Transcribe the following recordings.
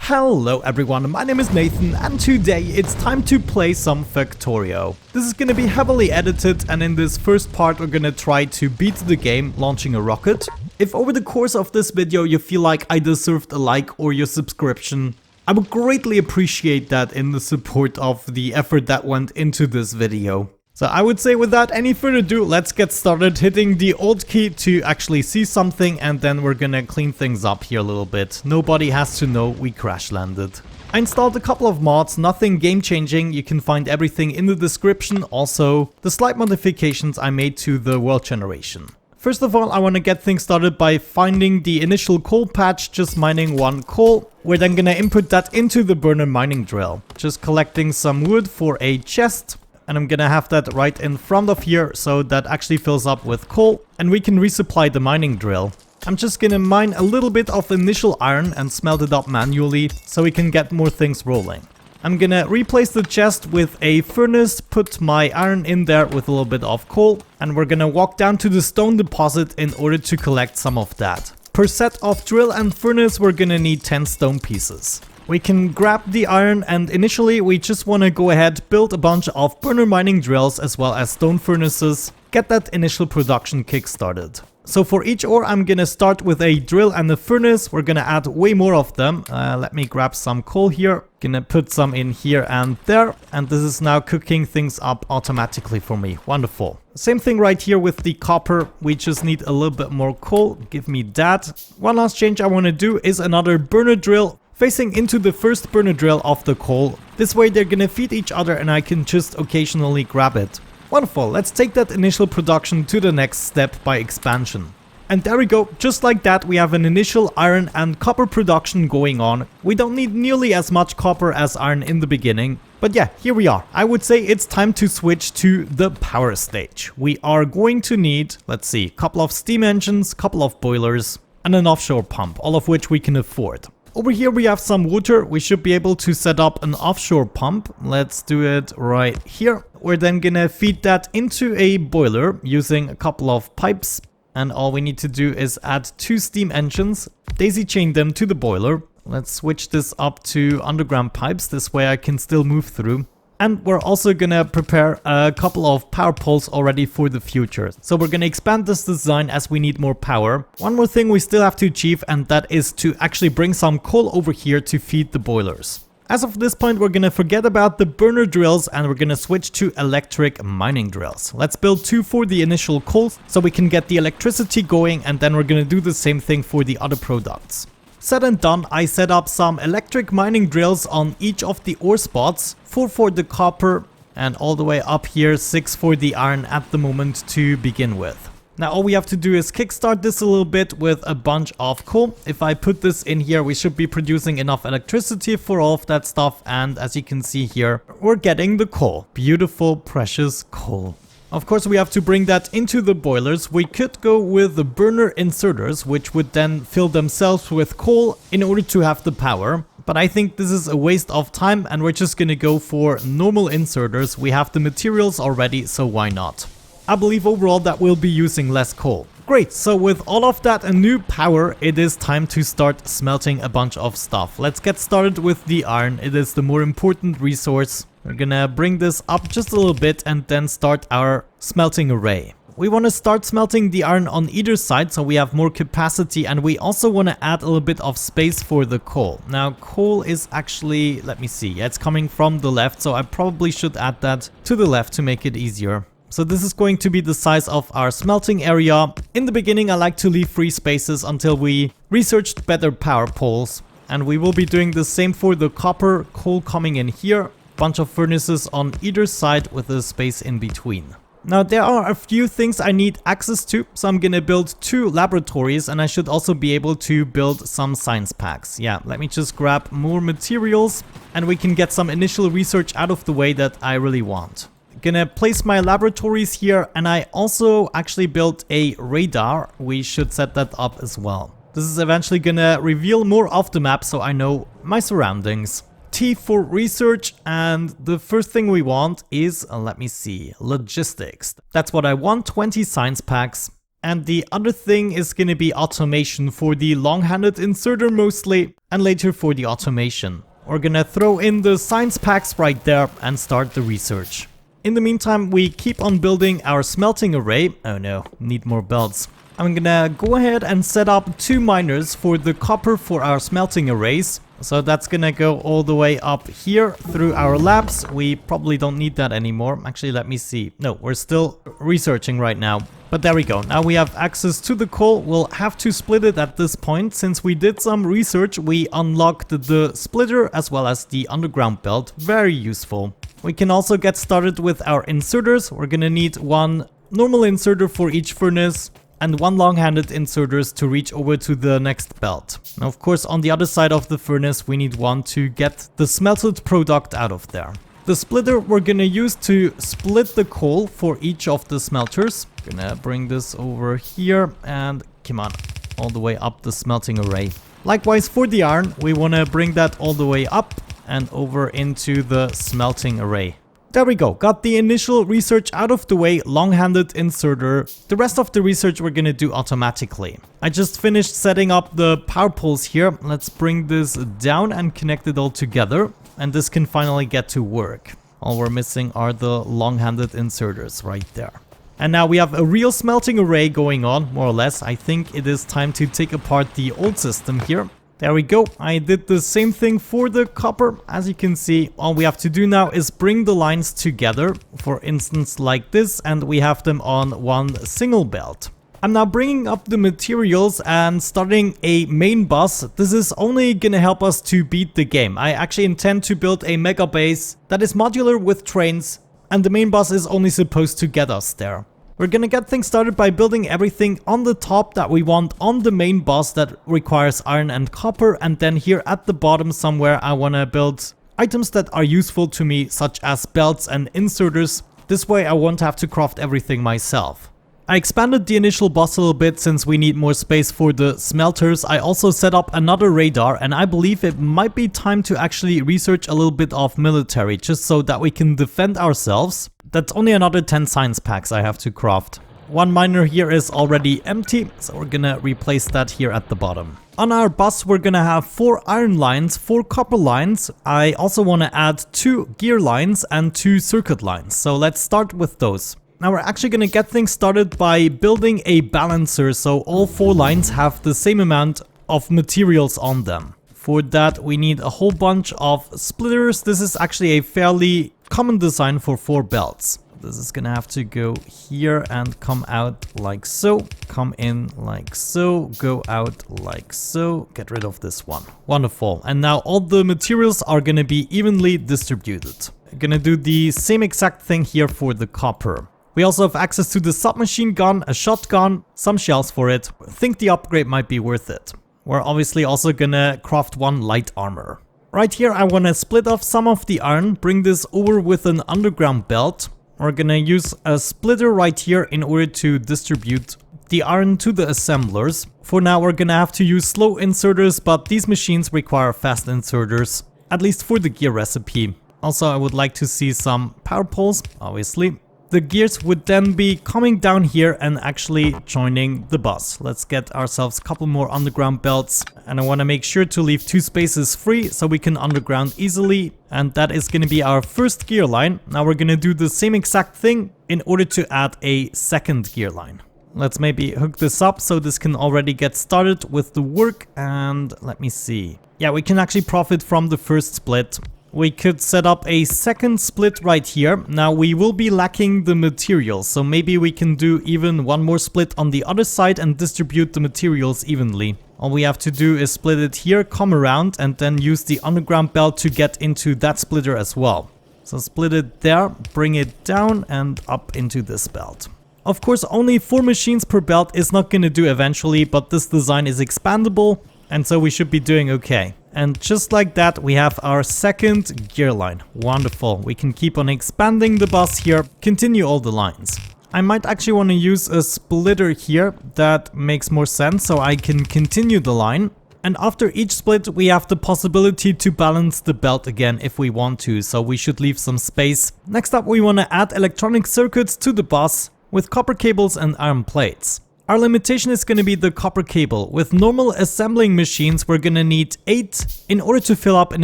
Hello everyone, my name is Nathan and today it's time to play some Factorio. This is gonna be heavily edited and in this first part we're gonna try to beat the game launching a rocket. If over the course of this video you feel like I deserved a like or your subscription, I would greatly appreciate that in the support of the effort that went into this video. So I would say without any further ado, let's get started hitting the Alt key to actually see something and then we're gonna clean things up here a little bit. Nobody has to know we crash landed. I installed a couple of mods, nothing game changing, you can find everything in the description, also the slight modifications I made to the world generation. First of all, I want to get things started by finding the initial coal patch, just mining one coal. We're then gonna input that into the burner mining drill, just collecting some wood for a chest. And I'm gonna have that right in front of here so that actually fills up with coal and we can resupply the mining drill. I'm just gonna mine a little bit of initial iron and smelt it up manually so we can get more things rolling. I'm gonna replace the chest with a furnace, put my iron in there with a little bit of coal, and we're gonna walk down to the stone deposit in order to collect some of that. Per set of drill and furnace we're gonna need 10 stone pieces. We can grab the iron and initially we just want to go ahead, build a bunch of burner mining drills as well as stone furnaces, get that initial production kick started. So for each ore I'm gonna start with a drill and a furnace, we're gonna add way more of them. Let me grab some coal here, gonna put some in here and there, and this is now cooking things up automatically for me, wonderful. Same thing right here with the copper, we just need a little bit more coal, give me that. One last change I want to do is another burner drill facing into the first burner drill of the coal. This way they're gonna feed each other and I can just occasionally grab it. Wonderful, let's take that initial production to the next step by expansion. And there we go, just like that we have an initial iron and copper production going on. We don't need nearly as much copper as iron in the beginning. But yeah, here we are. I would say it's time to switch to the power stage. We are going to need, let's see, a couple of steam engines, couple of boilers and an offshore pump, all of which we can afford. Over here we have some water, we should be able to set up an offshore pump. Let's do it right here. We're then gonna feed that into a boiler using a couple of pipes. And all we need to do is add 2 steam engines, daisy chain them to the boiler. Let's switch this up to underground pipes, this way I can still move through. And we're also gonna prepare a couple of power poles already for the future. So we're gonna expand this design as we need more power. One more thing we still have to achieve, and that is to actually bring some coal over here to feed the boilers. As of this point, we're gonna forget about the burner drills and we're gonna switch to electric mining drills. Let's build 2 for the initial coal so we can get the electricity going, and then we're gonna do the same thing for the other products. Said and done, I set up some electric mining drills on each of the ore spots, 4 for the copper and all the way up here 6 for the iron at the moment to begin with. Now all we have to do is kickstart this a little bit with a bunch of coal. If I put this in here, we should be producing enough electricity for all of that stuff, and as you can see here, we're getting the coal. Beautiful, precious coal. Of course we have to bring that into the boilers. We could go with the burner inserters, which would then fill themselves with coal in order to have the power. But I think this is a waste of time and we're just gonna go for normal inserters. We have the materials already, so why not? I believe overall that we'll be using less coal. Great, so with all of that and new power, it is time to start smelting a bunch of stuff. Let's get started with the iron, it is the more important resource. We're gonna bring this up just a little bit and then start our smelting array. We want to start smelting the iron on either side so we have more capacity, and we also want to add a little bit of space for the coal. Now coal is actually, let me see, it's coming from the left, so I probably should add that to the left to make it easier. So this is going to be the size of our smelting area. In the beginning I like to leave free spaces until we researched better power poles. And we will be doing the same for the copper, coal coming in here. Bunch of furnaces on either side with a space in between. Now there are a few things I need access to, so I'm gonna build 2 laboratories, and I should also be able to build some science packs. Yeah, let me just grab more materials and we can get some initial research out of the way that I really want. Gonna place my laboratories here, and I also actually built a radar. We should set that up as well. This is eventually gonna reveal more of the map so I know my surroundings. T for research, and the first thing we want is, let me see, logistics. That's what I want, 20 science packs. And the other thing is going to be automation for the long-handed inserter mostly, and later for the automation. We're going to throw in the science packs right there and start the research. In the meantime, we keep on building our smelting array. Oh no, need more belts. I'm gonna go ahead and set up 2 miners for the copper for our smelting arrays. So that's gonna go all the way up here through our labs. We probably don't need that anymore. Actually, let me see. No, we're still researching right now. But there we go. Now we have access to the coal. We'll have to split it at this point. Since we did some research, we unlocked the splitter as well as the underground belt. Very useful. We can also get started with our inserters. We're gonna need 1 normal inserter for each furnace and 1 long-handed inserters to reach over to the next belt. Now, of course, on the other side of the furnace, we need 1 to get the smelted product out of there. The splitter we're gonna use to split the coal for each of the smelters. Gonna bring this over here and come on, all the way up the smelting array. Likewise for the iron, we wanna bring that all the way up and over into the smelting array. There we go, got the initial research out of the way, long-handed inserter. The rest of the research we're gonna do automatically. I just finished setting up the power poles here. Let's bring this down and connect it all together. And this can finally get to work. All we're missing are the long-handed inserters right there. And now we have a real smelting array going on, more or less. I think it is time to take apart the old system here. There we go. I did the same thing for the copper. As you can see, all we have to do now is bring the lines together, for instance like this, and we have them on 1 single belt. I'm now bringing up the materials and starting a main bus. This is only gonna help us to beat the game. I actually intend to build a mega base that is modular with trains, and the main bus is only supposed to get us there. We're gonna get things started by building everything on the top that we want on the main bus that requires iron and copper, and then here at the bottom somewhere I wanna build items that are useful to me, such as belts and inserters. This way I won't have to craft everything myself. I expanded the initial bus a little bit since we need more space for the smelters. I also set up another radar, and I believe it might be time to actually research a little bit of military, just so that we can defend ourselves. That's only another 10 science packs I have to craft. 1 miner here is already empty, so we're gonna replace that here at the bottom. On our bus we're gonna have 4 iron lines, 4 copper lines. I also want to add 2 gear lines and 2 circuit lines, so let's start with those. Now we're actually gonna get things started by building a balancer so all 4 lines have the same amount of materials on them. For that we need a whole bunch of splitters. This is actually a fairly common design for 4 belts. This is gonna have to go here and come out like so, come in like so, go out like so, get rid of this one. Wonderful. And now all the materials are gonna be evenly distributed. I'm gonna do the same exact thing here for the copper. We also have access to the submachine gun, a shotgun, some shells for it. I think the upgrade might be worth it. We're obviously also gonna craft 1 light armor. Right here I wanna split off some of the iron, bring this over with an underground belt. We're gonna use a splitter right here in order to distribute the iron to the assemblers. For now we're gonna have to use slow inserters, but these machines require fast inserters, at least for the gear recipe. Also I would like to see some power poles, obviously. The gears would then be coming down here and actually joining the bus. Let's get ourselves a couple more underground belts, and I want to make sure to leave 2 spaces free so we can underground easily, and that is going to be our first gear line. Now we're going to do the same exact thing in order to add a second gear line. Let's maybe hook this up so this can already get started with the work, and let me see. Yeah, we can actually profit from the first split. We could set up a second split right here. Now we will be lacking the materials, so maybe we can do even 1 more split on the other side and distribute the materials evenly. All we have to do is split it here, come around, and then use the underground belt to get into that splitter as well. So split it there, bring it down and up into this belt. Of course, only 4 machines per belt is not going to do eventually, but this design is expandable, and so we should be doing okay. And just like that, we have our second gear line. Wonderful. We can keep on expanding the bus here, continue all the lines. I might actually want to use a splitter here. That makes more sense, so I can continue the line. And after each split, we have the possibility to balance the belt again if we want to, so we should leave some space. Next up, we want to add electronic circuits to the bus with copper cables and iron plates. Our limitation is going to be the copper cable. With normal assembling machines, we're going to need 8 in order to fill up an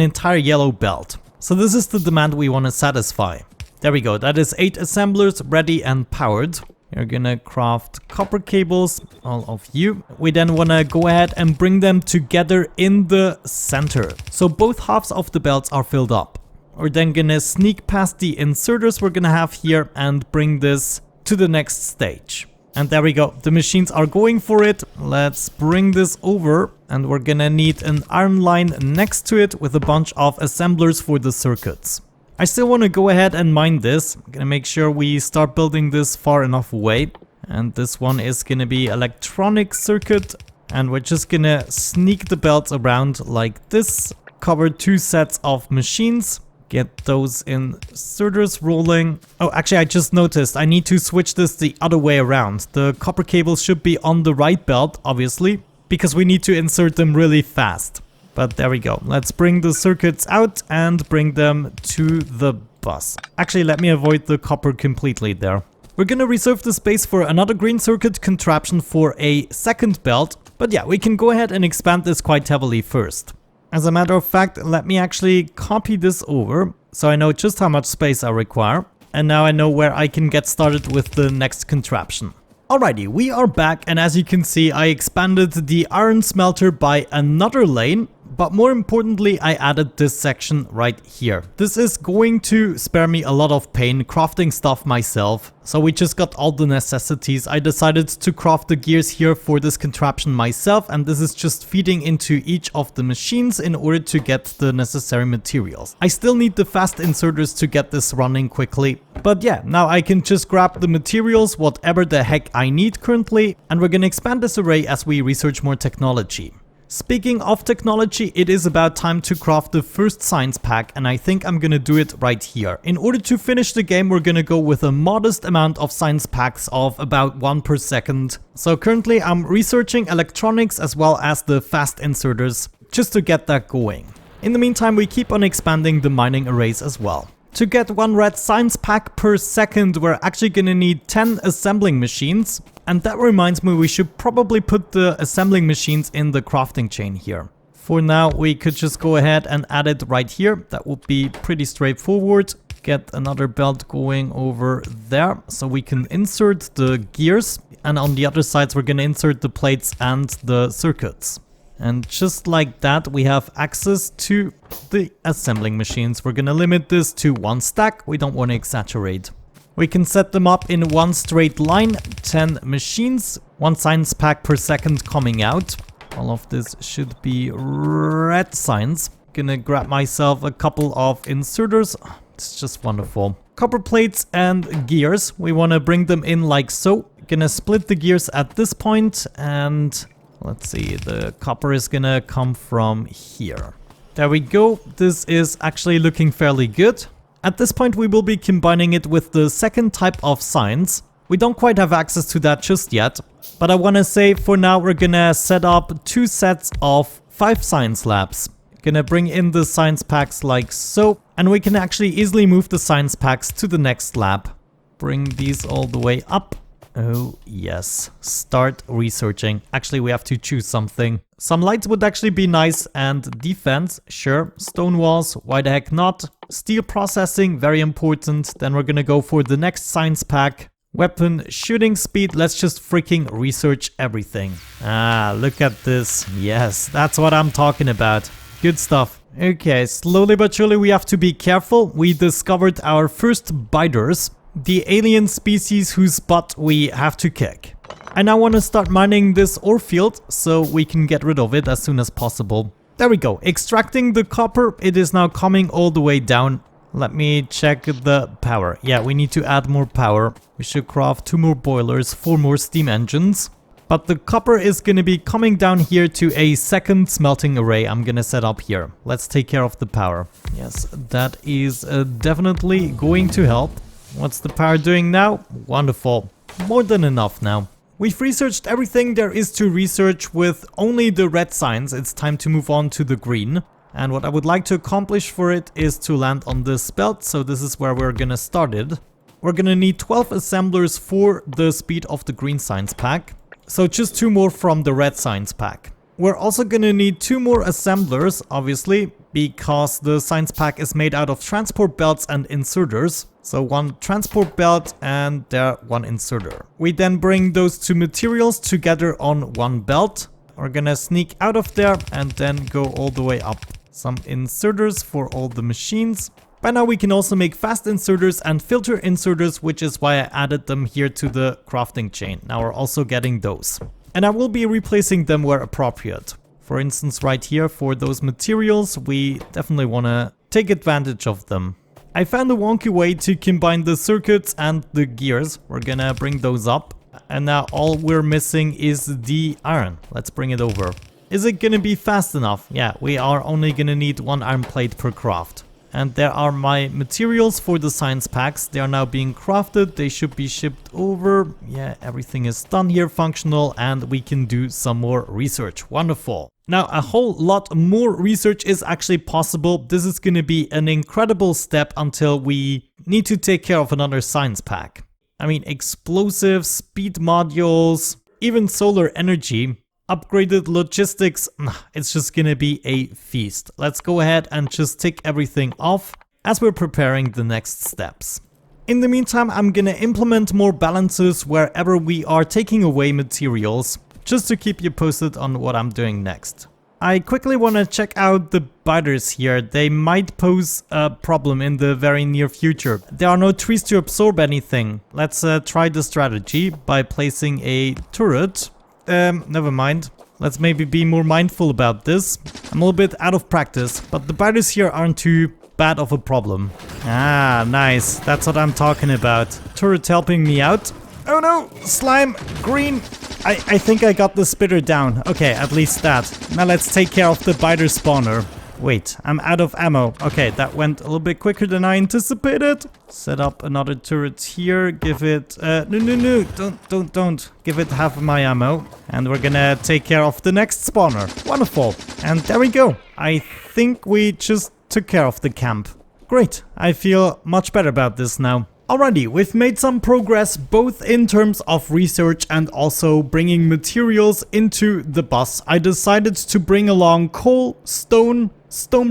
entire yellow belt. So this is the demand we want to satisfy. There we go, that is 8 assemblers ready and powered. We're gonna craft copper cables, all of you. We then wanna go ahead and bring them together in the center. So both halves of the belts are filled up. We're then gonna sneak past the inserters we're gonna have here and bring this to the next stage. And there we go, the machines are going for it. Let's bring this over and we're gonna need an iron line next to it with a bunch of assemblers for the circuits. I still want to go ahead and mine this. I'm gonna make sure we start building this far enough away. And this one is gonna be electronic circuit. And we're just gonna sneak the belts around like this. Cover 2 sets of machines. Get those inserters rolling. Oh, actually, I just noticed I need to switch this the other way around. The copper cables should be on the right belt, obviously, because we need to insert them really fast. But there we go. Let's bring the circuits out and bring them to the bus. Actually, let me avoid the copper completely there. We're gonna reserve the space for another green circuit contraption for a second belt. But yeah, we can go ahead and expand this quite heavily first. As a matter of fact, let me actually copy this over so I know just how much space I require. And now I know where I can get started with the next contraption. Alrighty, we are back, and as you can see, I expanded the iron smelter by another lane. But more importantly, I added this section right here. This is going to spare me a lot of pain crafting stuff myself. So we just got all the necessities. I decided to craft the gears here for this contraption myself, and this is just feeding into each of the machines in order to get the necessary materials. I still need the fast inserters to get this running quickly. But yeah, now I can just grab the materials, whatever the heck I need currently, and we're gonna expand this array as we research more technology. Speaking of technology, it is about time to craft the first science pack, and I think I'm gonna do it right here. In order to finish the game, we're gonna go with a modest amount of science packs of about 1 per second. So currently I'm researching electronics as well as the fast inserters, just to get that going. In the meantime, we keep on expanding the mining arrays as well. To get 1 red science pack per second, we're actually gonna need 10 assembling machines. And that reminds me, we should probably put the assembling machines in the crafting chain here. For now, we could just go ahead and add it right here. That would be pretty straightforward. Get another belt going over there so we can insert the gears. And on the other sides, we're gonna insert the plates and the circuits. And just like that, we have access to the assembling machines. We're gonna limit this to 1 stack. We don't want to exaggerate. We can set them up in 1 straight line, 10 machines, 1 science pack per second coming out. All of this should be red science. Gonna grab myself a couple of inserters. It's just wonderful. Copper plates and gears. We want to bring them in like so. Gonna split the gears at this point, and let's see, the copper is gonna come from here. There we go. This is actually looking fairly good. At this point, we will be combining it with the second type of science. We don't quite have access to that just yet, but I want to say for now we're gonna set up 2 sets of 5 science labs. Gonna bring in the science packs like so, and we can actually easily move the science packs to the next lab. Bring these all the way up. Oh yes, start researching. Actually, we have to choose something. Some lights would actually be nice, and defense, sure. Stone walls, why the heck not? Steel processing, very important. Then we're gonna go for the next science pack. Weapon shooting speed, let's just freaking research everything. Ah, look at this. Yes, that's what I'm talking about. Good stuff. Okay, slowly but surely we have to be careful. We discovered our first biters. The alien species whose butt we have to kick. I now want to start mining this ore field so we can get rid of it as soon as possible. There we go, extracting the copper. It is now coming all the way down. Let me check the power. Yeah, we need to add more power. We should craft 2 more boilers, 4 more steam engines. But the copper is going to be coming down here to a second smelting array I'm going to set up here. Let's take care of the power. Yes, that is definitely going to help. What's the power doing now? Wonderful. More than enough now. We've researched everything there is to research with only the red signs. It's time to move on to the green. And what I would like to accomplish for it is to land on this belt. So this is where we're gonna start it. We're gonna need 12 assemblers for the speed of the green science pack. So just 2 more from the red science pack. We're also gonna need 2 more assemblers, obviously, because the science pack is made out of transport belts and inserters. So 1 transport belt and there 1 inserter. We then bring those 2 materials together on 1 belt. We're gonna sneak out of there and then go all the way up. Some inserters for all the machines. By now we can also make fast inserters and filter inserters, which is why I added them here to the crafting chain. Now we're also getting those. And I will be replacing them where appropriate. For instance, right here for those materials, we definitely want to take advantage of them. I found a wonky way to combine the circuits and the gears. We're gonna bring those up. And now all we're missing is the iron. Let's bring it over. Is it gonna be fast enough? Yeah, we are only gonna need 1 iron plate per craft. And there are my materials for the science packs. They are now being crafted. They should be shipped over. Yeah, everything is done here, functional, and we can do some more research. Wonderful. Now, a whole lot more research is actually possible. This is going to be an incredible step until we need to take care of another science pack. I mean, explosives, speed modules, even solar energy. Upgraded logistics, it's just gonna be a feast. Let's go ahead and just tick everything off as we're preparing the next steps. In the meantime, I'm gonna implement more balances wherever we are taking away materials, just to keep you posted on what I'm doing next. I quickly want to check out the biters here. They might pose a problem in the very near future. There are no trees to absorb anything. Let's try the strategy by placing a turret. Never mind. Let's maybe be more mindful about this. I'm a little bit out of practice, but the biters here aren't too bad of a problem. Ah, nice. That's what I'm talking about. Turret helping me out. Oh no! Slime! Green! I think I got the spitter down. Okay, at least that. Now let's take care of the biter spawner. Wait, I'm out of ammo. Okay, that went a little bit quicker than I anticipated. Set up another turret here. Give it... No. Don't. Give it half of my ammo. And we're gonna take care of the next spawner. Wonderful. And there we go. I think we just took care of the camp. Great. I feel much better about this now. Alrighty, we've made some progress both in terms of research and also bringing materials into the bus. I decided to bring along coal, stone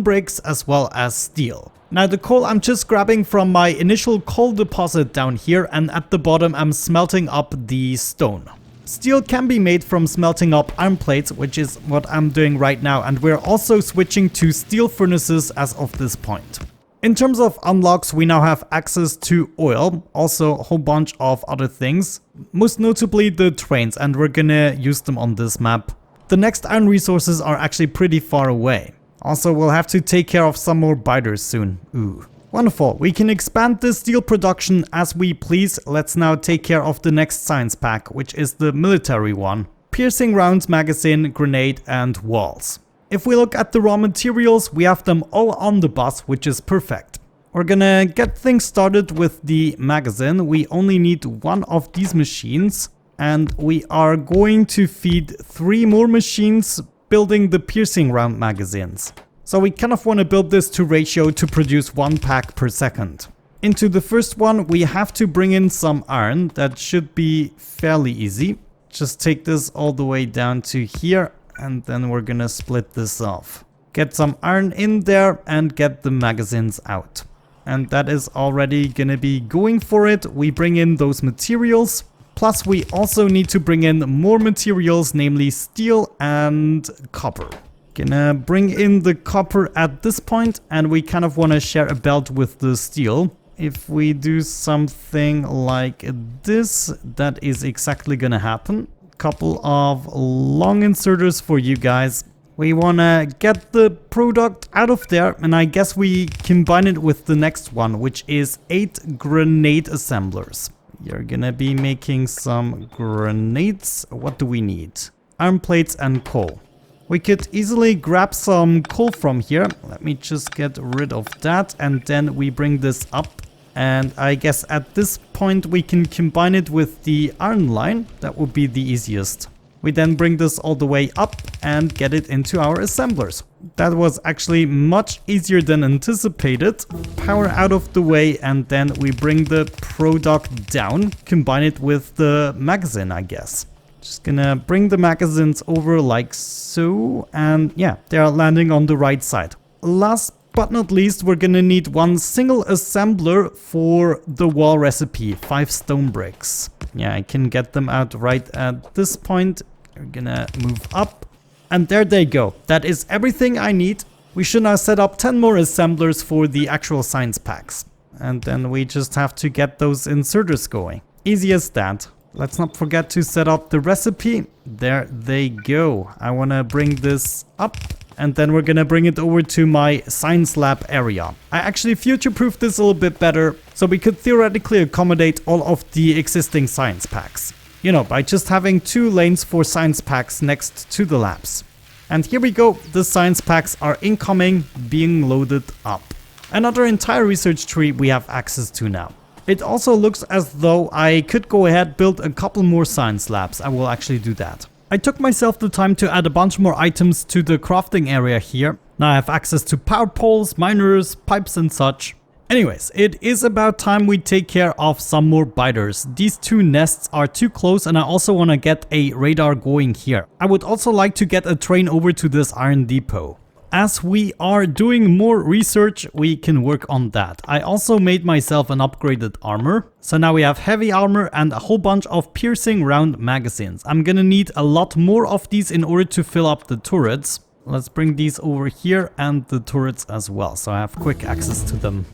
bricks as well as steel. Now the coal I'm just grabbing from my initial coal deposit down here, and at the bottom I'm smelting up the stone. Steel can be made from smelting up iron plates, which is what I'm doing right now, and we're also switching to steel furnaces as of this point. In terms of unlocks, we now have access to oil, also a whole bunch of other things, most notably the trains, and we're gonna use them on this map. The next iron resources are actually pretty far away. Also, we'll have to take care of some more biters soon. Ooh. Wonderful, we can expand the steel production as we please. Let's now take care of the next science pack, which is the military one. Piercing rounds, magazine, grenade, and walls. If we look at the raw materials, we have them all on the bus, which is perfect. We're gonna get things started with the magazine. We only need 1 of these machines, and we are going to feed 3 more machines building the piercing round magazines. So we kind of want to build this to ratio to produce 1 pack per second. Into the first one, we have to bring in some iron. That should be fairly easy. Just take this all the way down to here. And then we're gonna split this off. Get some iron in there and get the magazines out. And that is already gonna be going for it. We bring in those materials. Plus we also need to bring in more materials, namely steel and copper. Gonna bring in the copper at this point, and we kind of want to share a belt with the steel. If we do something like this, that is exactly gonna happen. Couple of long inserters for you guys. We want to get the product out of there, and I guess we combine it with the next one, which is 8 grenade assemblers. You're gonna be making some grenades. What do we need? Iron plates and coal. We could easily grab some coal from here. Let me just get rid of that, and then we bring this up. And I guess at this point we can combine it with the iron line. That would be the easiest. We then bring this all the way up and get it into our assemblers. That was actually much easier than anticipated. Power out of the way, and then we bring the product down, combine it with the magazine, I guess. Just gonna bring the magazines over like so, and yeah, they are landing on the right side. Last but not least, we're gonna need one single assembler for the wall recipe, 5 stone bricks. Yeah, I can get them out right at this point. We're gonna move up, and there they go. That is everything I need. We should now set up 10 more assemblers for the actual science packs. And then we just have to get those inserters going. Easy as that. Let's not forget to set up the recipe. There they go. I want to bring this up, and then we're going to bring it over to my science lab area. I actually future-proofed this a little bit better, so we could theoretically accommodate all of the existing science packs. You know, by just having 2 lanes for science packs next to the labs. And here we go. The science packs are incoming, being loaded up. Another entire research tree we have access to now. It also looks as though I could go ahead, build a couple more science labs. I will actually do that. I took myself the time to add a bunch more items to the crafting area here. Now I have access to power poles, miners, pipes and such. Anyways, it is about time we take care of some more biters. These 2 nests are too close, and I also want to get a radar going here. I would also like to get a train over to this iron depot. As we are doing more research, we can work on that. I also made myself an upgraded armor. So now we have heavy armor and a whole bunch of piercing round magazines. I'm gonna need a lot more of these in order to fill up the turrets. Let's bring these over here, and the turrets as well, so I have quick access to them.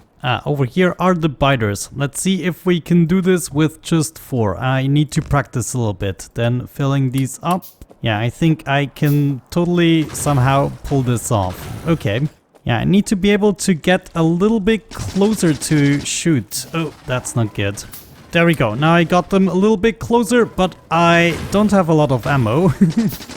Over here are the biters. Let's see if we can do this with just 4. I need to practice a little bit. Then filling these up. Yeah, I think I can totally somehow pull this off. Okay. Yeah, I need to be able to get a little bit closer to shoot. Oh, that's not good. There we go. Now I got them a little bit closer, but I don't have a lot of ammo.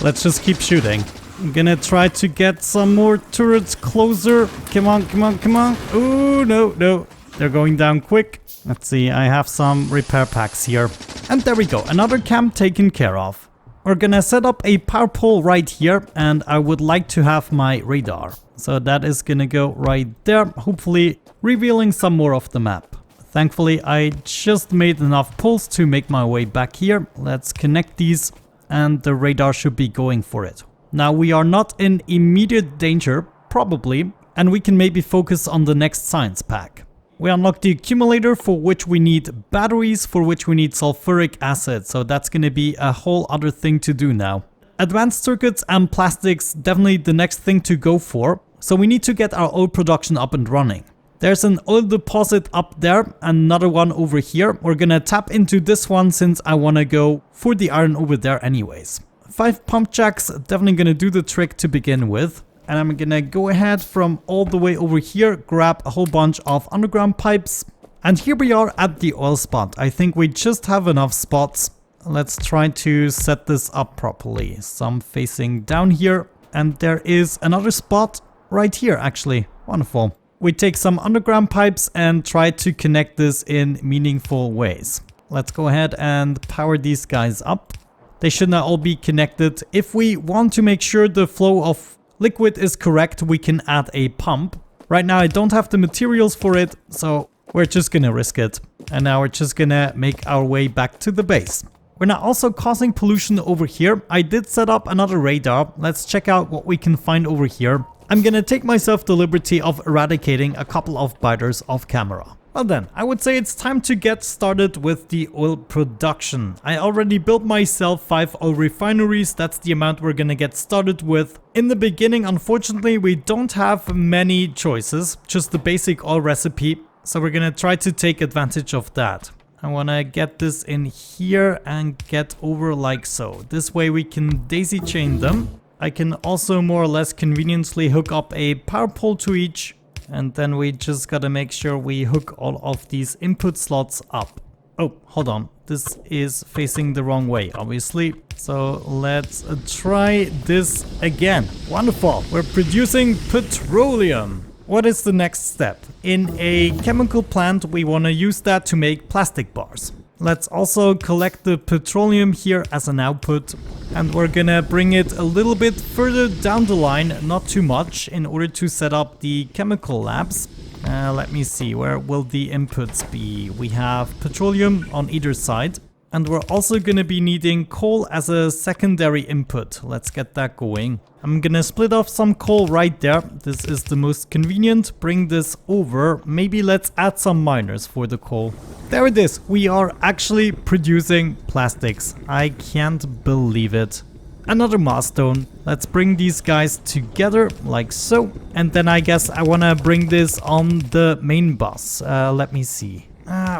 Let's just keep shooting. I'm gonna try to get some more turrets closer. Come on, come on, come on. Oh, no, no. They're going down quick. Let's see, I have some repair packs here. And there we go. Another camp taken care of. We're gonna set up a power pole right here, and I would like to have my radar. So that is gonna go right there, hopefully revealing some more of the map. Thankfully, I just made enough poles to make my way back here. Let's connect these, and the radar should be going for it. Now we are not in immediate danger, probably, and we can maybe focus on the next science pack. We unlock the accumulator, for which we need batteries, for which we need sulfuric acid, so that's going to be a whole other thing to do now. Advanced circuits and plastics, definitely the next thing to go for, so we need to get our oil production up and running. There's an oil deposit up there, another one over here. We're going to tap into this one since I want to go for the iron over there anyways. 5 pump jacks, definitely going to do the trick to begin with. And I'm gonna go ahead from all the way over here, grab a whole bunch of underground pipes. And here we are at the oil spot. I think we just have enough spots. Let's try to set this up properly. Some facing down here. And there is another spot right here, actually. Wonderful. We take some underground pipes and try to connect this in meaningful ways. Let's go ahead and power these guys up. They should now all be connected. If we want to make sure the flow of liquid is correct, we can add a pump. Right now I don't have the materials for it, so we're just gonna risk it. And now we're just gonna make our way back to the base. We're now also causing pollution over here. I did set up another radar. Let's check out what we can find over here. I'm gonna take myself the liberty of eradicating a couple of biters off camera. Well then, I would say it's time to get started with the oil production. I already built myself 5 oil refineries. That's the amount we're gonna get started with. In the beginning, unfortunately, we don't have many choices, just the basic oil recipe. So we're gonna try to take advantage of that. I wanna get this in here and get over like so. This way we can daisy chain them. I can also more or less conveniently hook up a power pole to each. And then we just gotta make sure we hook all of these input slots up. Oh, hold on. This is facing the wrong way, obviously. So let's try this again. Wonderful. We're producing petroleum. What is the next step? In a chemical plant, we want to use that to make plastic bars. Let's also collect the petroleum here as an output. And we're gonna bring it a little bit further down the line, not too much, in order to set up the chemical labs. Let me see, where will the inputs be? We have petroleum on either side. And we're also gonna be needing coal as a secondary input. Let's get that going. I'm gonna split off some coal right there. This is the most convenient. Bring this over. Maybe let's add some miners for the coal. There it is. We are actually producing plastics. I can't believe it. Another milestone. Let's bring these guys together like so. And then I guess I wanna bring this on the main bus. Let me see.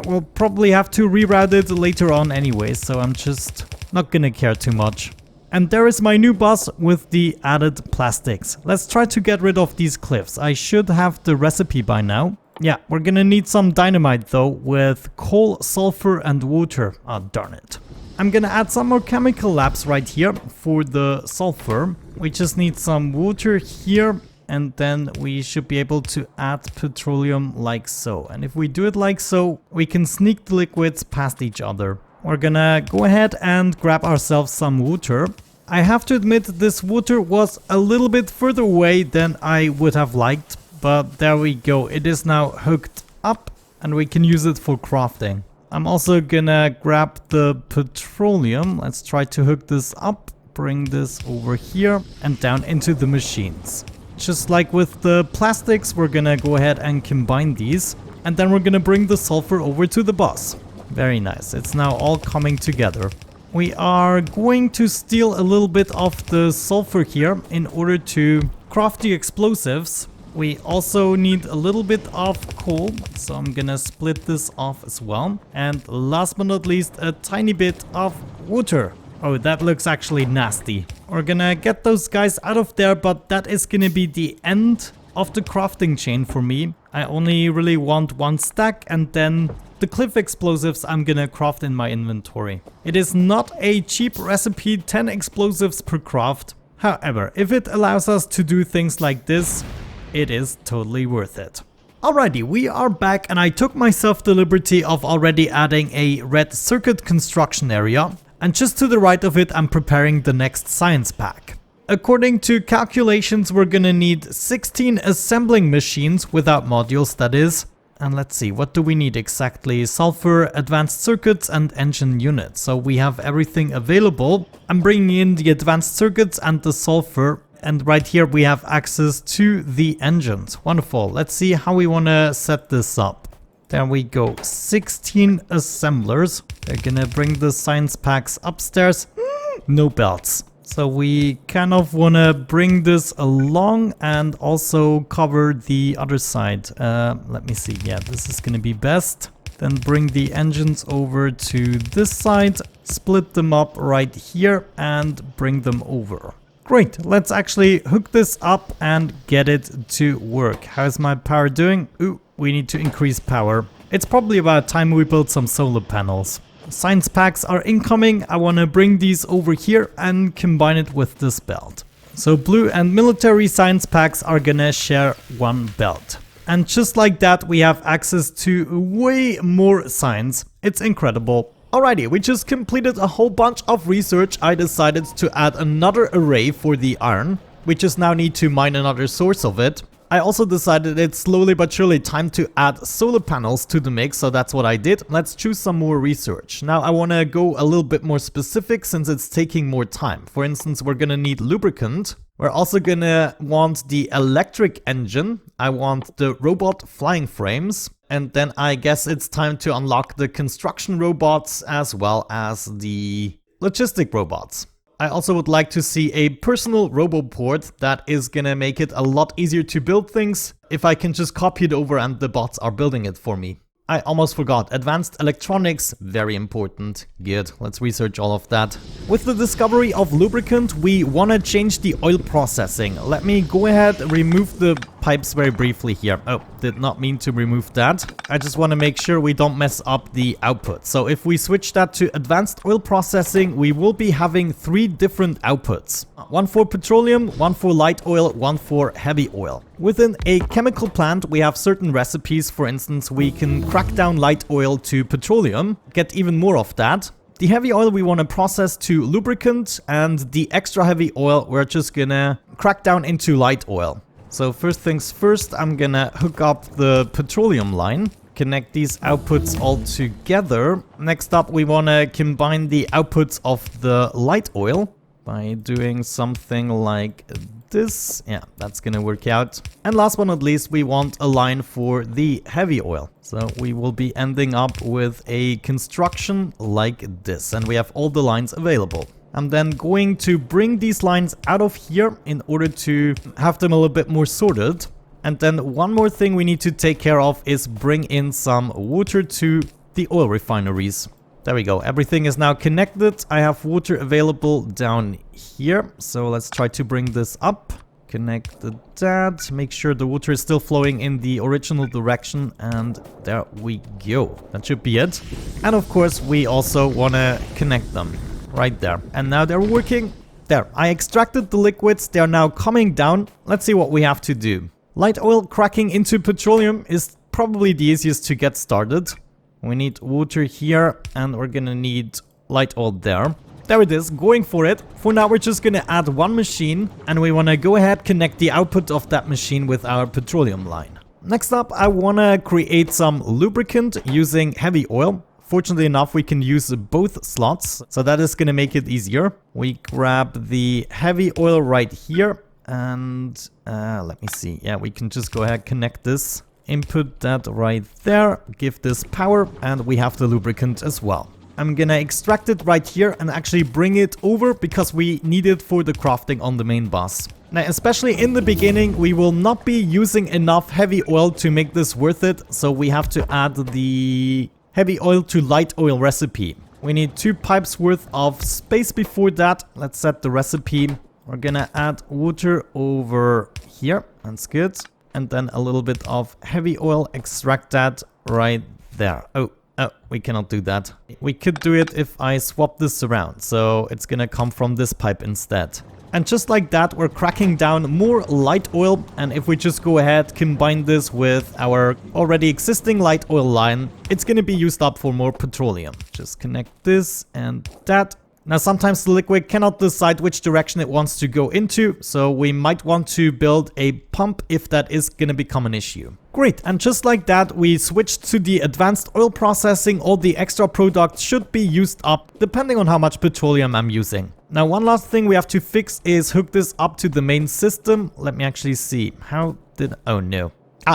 We'll probably have to reroute it later on anyway, so I'm just not gonna care too much. And there is my new bus with the added plastics. Let's try to get rid of these cliffs. I should have the recipe by now. Yeah, we're gonna need some dynamite though, with coal, sulfur and water. Ah, darn it. I'm gonna add some more chemical labs right here for the sulfur. We just need some water here. And then we should be able to add petroleum like so. And if we do it like so, we can sneak the liquids past each other. We're gonna go ahead and grab ourselves some water. I have to admit this water was a little bit further away than I would have liked. But there we go. It is now hooked up and we can use it for crafting. I'm also gonna grab the petroleum. Let's try to hook this up. Bring this over here and down into the machines. Just like with the plastics, we're gonna go ahead and combine these. And then we're gonna bring the sulfur over to the bus. Very nice. It's now all coming together. We are going to steal a little bit of the sulfur here in order to craft the explosives. We also need a little bit of coal, so I'm gonna split this off as well. And last but not least, a tiny bit of water. Oh, that looks actually nasty. We're gonna get those guys out of there, but that is gonna be the end of the crafting chain for me. I only really want one stack, and then the cliff explosives I'm gonna craft in my inventory. It is not a cheap recipe, 10 explosives per craft. However, if it allows us to do things like this, it is totally worth it. Alrighty, we are back, and I took myself the liberty of already adding a red circuit construction area. And just to the right of it, I'm preparing the next science pack. According to calculations, we're gonna need 16 assembling machines without modules, that is. And let's see, what do we need exactly? Sulfur, advanced circuits and engine units. So we have everything available. I'm bringing in the advanced circuits and the sulfur. And right here we have access to the engines. Wonderful. Let's see how we wanna set this up. There we go, 16 assemblers. They're gonna bring the science packs upstairs. No belts. So we kind of wanna bring this along and also cover the other side. Let me see, yeah, this is gonna be best. Then bring the engines over to this side, split them up right here and bring them over. Great, let's actually hook this up and get it to work. How's my power doing? Ooh. We need to increase power. It's probably about time we build some solar panels. Science packs are incoming. I want to bring these over here and combine it with this belt. So blue and military science packs are gonna share one belt. And just like that, we have access to way more science. It's incredible. Alrighty, we just completed a whole bunch of research. I decided to add another array for the iron. We just now need to mine another source of it. I also decided it's slowly but surely time to add solar panels to the mix, so that's what I did. Let's choose some more research. Now I want to go a little bit more specific since it's taking more time. For instance, we're going to need lubricant. We're also going to want the electric engine. I want the robot flying frames. And then I guess it's time to unlock the construction robots as well as the logistic robots. I also would like to see a personal roboport that is gonna make it a lot easier to build things if I can just copy it over and the bots are building it for me. I almost forgot, advanced electronics, very important. Good, let's research all of that. With the discovery of lubricant, we want to change the oil processing. Let me go ahead and remove the pipes very briefly here. Oh, did not mean to remove that. I just want to make sure we don't mess up the output. So if we switch that to advanced oil processing, we will be having 3 different outputs. One for petroleum, one for light oil, one for heavy oil. Within a chemical plant, we have certain recipes. For instance, we can crack down light oil to petroleum, get even more of that. The heavy oil we want to process to lubricant, and the extra heavy oil we're just gonna crack down into light oil. So first things first, I'm gonna hook up the petroleum line, connect these outputs all together. Next up, we want to combine the outputs of the light oil by doing something like this. Yeah, that's gonna work out. And last but not least, we want a line for the heavy oil. So we will be ending up with a construction like this, and we have all the lines available. I'm then going to bring these lines out of here in order to have them a little bit more sorted. And then one more thing we need to take care of is bring in some water to the oil refineries. There we go. Everything is now connected. I have water available down here. So let's try to bring this up. Connect that. Make sure the water is still flowing in the original direction. And there we go. That should be it. And of course, we also want to connect them right there. And now they're working. There. I extracted the liquids. They are now coming down. Let's see what we have to do. Light oil cracking into petroleum is probably the easiest to get started. We need water here, and we're gonna need light oil there. There it is, going for it. For now, we're just gonna add one machine, and we wanna go ahead, connect the output of that machine with our petroleum line. Next up, I wanna create some lubricant using heavy oil. Fortunately enough, we can use both slots, so that is gonna make it easier. We grab the heavy oil right here, and let me see. Yeah, we can just go ahead, connect this. Input that right there, give this power, and we have the lubricant as well. I'm gonna extract it right here and actually bring it over because we need it for the crafting on the main bus. Now, especially in the beginning, we will not be using enough heavy oil to make this worth it, so we have to add the heavy oil to light oil recipe. We need 2 pipes worth of space before that. Let's set the recipe. We're gonna add water over here. That's good. And then a little bit of heavy oil, extract that right there. Oh, we cannot do that. We could do it if I swap this around. So it's gonna come from this pipe instead. And just like that, we're cracking down more light oil. And if we just go ahead, combine this with our already existing light oil line, it's gonna be used up for more petroleum. Just connect this and that. Now, sometimes the liquid cannot decide which direction it wants to go into, so we might want to build a pump if that is going to become an issue. Great, and just like that, we switched to the advanced oil processing. All the extra products should be used up, depending on how much petroleum I'm using. Now, one last thing we have to fix is hook this up to the main system. Let me actually see. Oh no.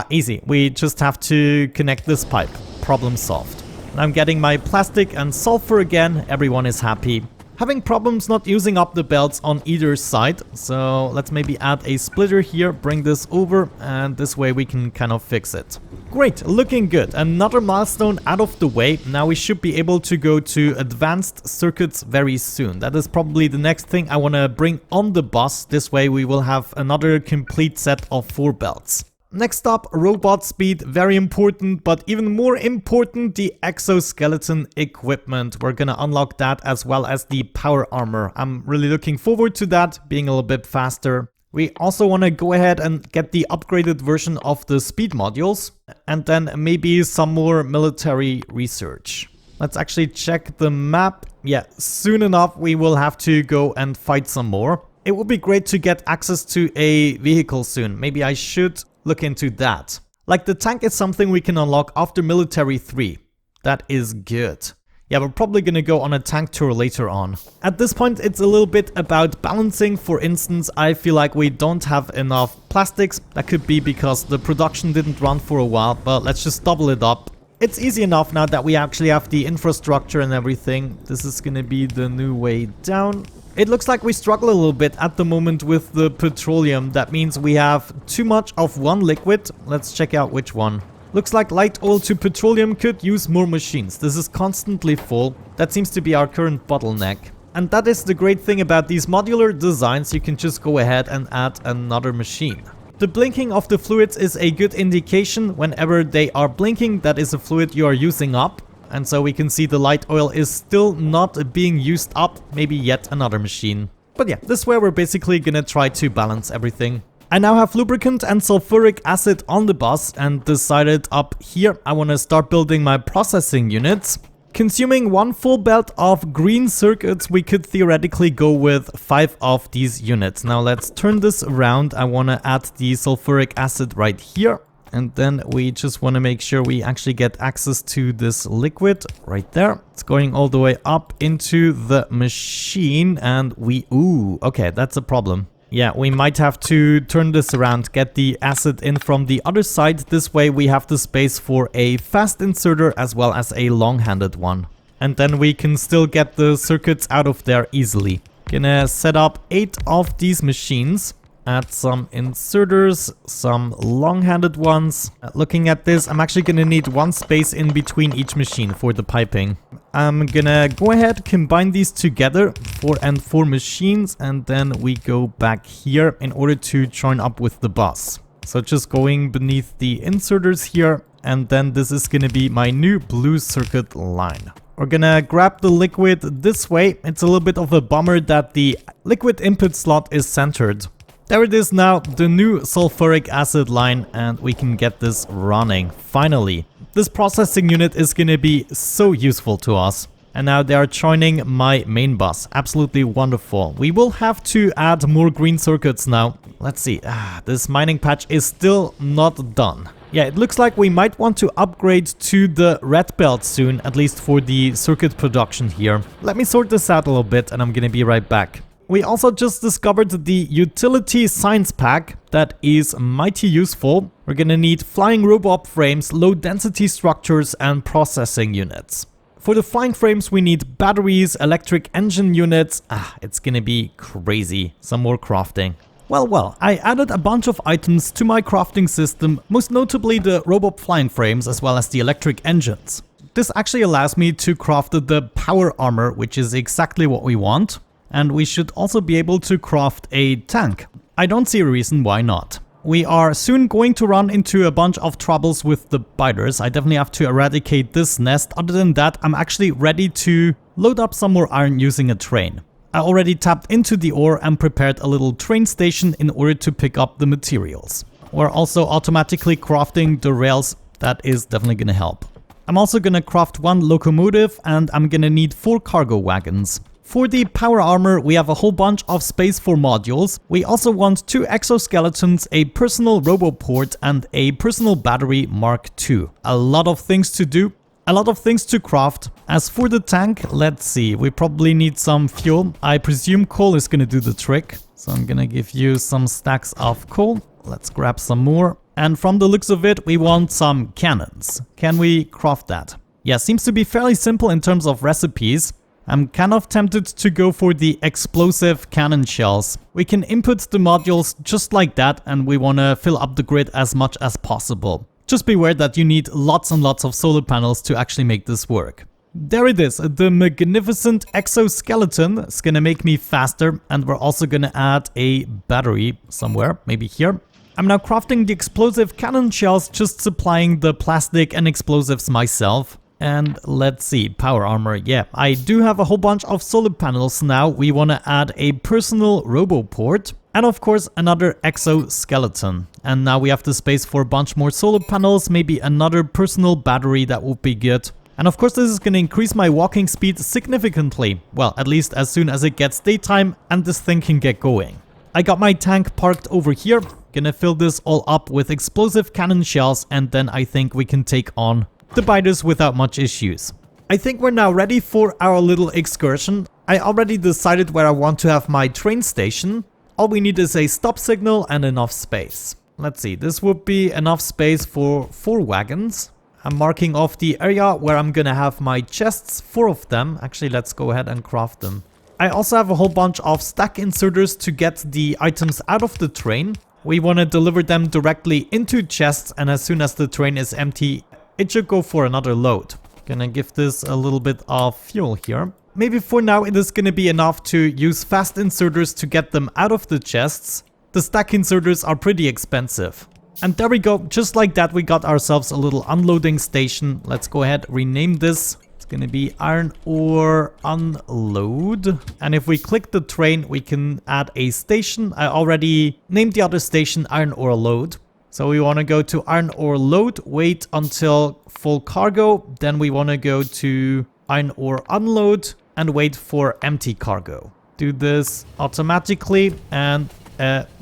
Easy. We just have to connect this pipe. Problem solved. I'm getting my plastic and sulfur again. Everyone is happy. Having problems not using up the belts on either side, so let's maybe add a splitter here, bring this over, and this way we can kind of fix it. Great, looking good. Another milestone out of the way. Now we should be able to go to advanced circuits very soon. That is probably the next thing I want to bring on the bus. This way we will have another complete set of 4 belts. Next up, robot speed, very important, but even more important, the exoskeleton equipment. We're gonna unlock that as well as the power armor. I'm really looking forward to that, being a little bit faster. We also want to go ahead and get the upgraded version of the speed modules, and then maybe some more military research. Let's actually check the map. Yeah, soon enough we will have to go and fight some more. It would be great to get access to a vehicle soon. Maybe I should look into that. Like, the tank is something we can unlock after military 3. That is good. Yeah, we're probably gonna go on a tank tour later on. At this point, it's a little bit about balancing. For instance, I feel like we don't have enough plastics. That could be because the production didn't run for a while, but let's just double it up. It's easy enough now that we actually have the infrastructure and everything. This is gonna be the new way down. It looks like we struggle a little bit at the moment with the petroleum. That means we have too much of one liquid. Let's check out which one. Looks like light oil to petroleum could use more machines. This is constantly full. That seems to be our current bottleneck. And that is the great thing about these modular designs. You can just go ahead and add another machine. The blinking of the fluids is a good indication. Whenever they are blinking, that is a fluid you are using up. And so we can see the light oil is still not being used up. Maybe yet another machine. But yeah, this way we're basically gonna try to balance everything. I now have lubricant and sulfuric acid on the bus and decided up here I want to start building my processing units. Consuming 1 full belt of green circuits, we could theoretically go with 5 of these units. Now let's turn this around. I want to add the sulfuric acid right here. And then we just want to make sure we actually get access to this liquid right there. It's going all the way up into the machine and ooh, okay, that's a problem. Yeah, we might have to turn this around, get the acid in from the other side. This way we have the space for a fast inserter as well as a long-handed one. And then we can still get the circuits out of there easily. Gonna set up 8 of these machines. Add some inserters, some long-handed ones. Looking at this, I'm actually gonna need 1 space in between each machine for the piping. I'm gonna go ahead, combine these together, 4 and 4 machines, and then we go back here in order to join up with the bus. So just going beneath the inserters here, and then this is gonna be my new blue circuit line. We're gonna grab the liquid this way. It's a little bit of a bummer that the liquid input slot is centered. There it is now, the new sulfuric acid line, and we can get this running, finally. This processing unit is gonna be so useful to us. And now they are joining my main bus. Absolutely wonderful. We will have to add more green circuits now. Let's see, this mining patch is still not done. Yeah, it looks like we might want to upgrade to the red belt soon, at least for the circuit production here. Let me sort this out a little bit and I'm gonna be right back. We also just discovered the utility science pack that is mighty useful. We're gonna need flying robot frames, low density structures and processing units. For the flying frames we need batteries, electric engine units. It's gonna be crazy. Some more crafting. Well, I added a bunch of items to my crafting system, most notably the robot flying frames as well as the electric engines. This actually allows me to craft the power armor, which is exactly what we want. And we should also be able to craft a tank. I don't see a reason why not. We are soon going to run into a bunch of troubles with the biters. I definitely have to eradicate this nest. Other than that, I'm actually ready to load up some more iron using a train. I already tapped into the ore and prepared a little train station in order to pick up the materials. We're also automatically crafting the rails. That is definitely going to help. I'm also going to craft 1 locomotive and I'm going to need 4 cargo wagons. For the power armor, we have a whole bunch of space for modules. We also want 2 exoskeletons, a personal roboport, and a personal battery Mark II. A lot of things to do, a lot of things to craft. As for the tank, let's see, we probably need some fuel. I presume coal is gonna do the trick. So I'm gonna give you some stacks of coal. Let's grab some more. And from the looks of it, we want some cannons. Can we craft that? Yeah, seems to be fairly simple in terms of recipes. I'm kind of tempted to go for the explosive cannon shells. We can input the modules just like that and we want to fill up the grid as much as possible. Just beware that you need lots and lots of solar panels to actually make this work. There it is, the magnificent exoskeleton. It's gonna make me faster and we're also gonna add a battery somewhere, maybe here. I'm now crafting the explosive cannon shells, just supplying the plastic and explosives myself. And let's see, power armor. Yeah, I do have a whole bunch of solar panels now. We want to add a personal roboport and of course another exoskeleton. And now we have the space for a bunch more solar panels, maybe another personal battery, that would be good. And of course this is going to increase my walking speed significantly. Well, at least as soon as it gets daytime and this thing can get going. I got my tank parked over here. Gonna fill this all up with explosive cannon shells and then I think we can take on the biters without much issues. I think we're now ready for our little excursion. I already decided where I want to have my train station. All we need is a stop signal and enough space. Let's see, this would be enough space for 4 wagons. I'm marking off the area where I'm gonna have my chests, 4 of them. Actually, let's go ahead and craft them. I also have a whole bunch of stack inserters to get the items out of the train. We want to deliver them directly into chests and as soon as the train is empty, it should go for another load. Gonna give this a little bit of fuel here. Maybe for now it is gonna be enough to use fast inserters to get them out of the chests. The stack inserters are pretty expensive. And there we go, just like that we got ourselves a little unloading station. Let's go ahead, rename this. It's gonna be iron ore unload. And if we click the train, we can add a station. I already named the other station iron ore load. So we want to go to iron ore load, wait until full cargo, then we want to go to iron ore unload and wait for empty cargo. Do this automatically and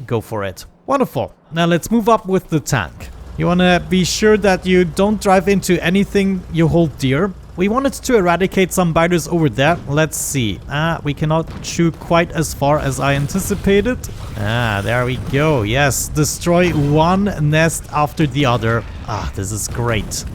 go for it. Wonderful. Now let's move up with the tank. You want to be sure that you don't drive into anything you hold dear. We wanted to eradicate some biters over there. Let's see. We cannot shoot quite as far as I anticipated. There we go. Yes, destroy one nest after the other. This is great.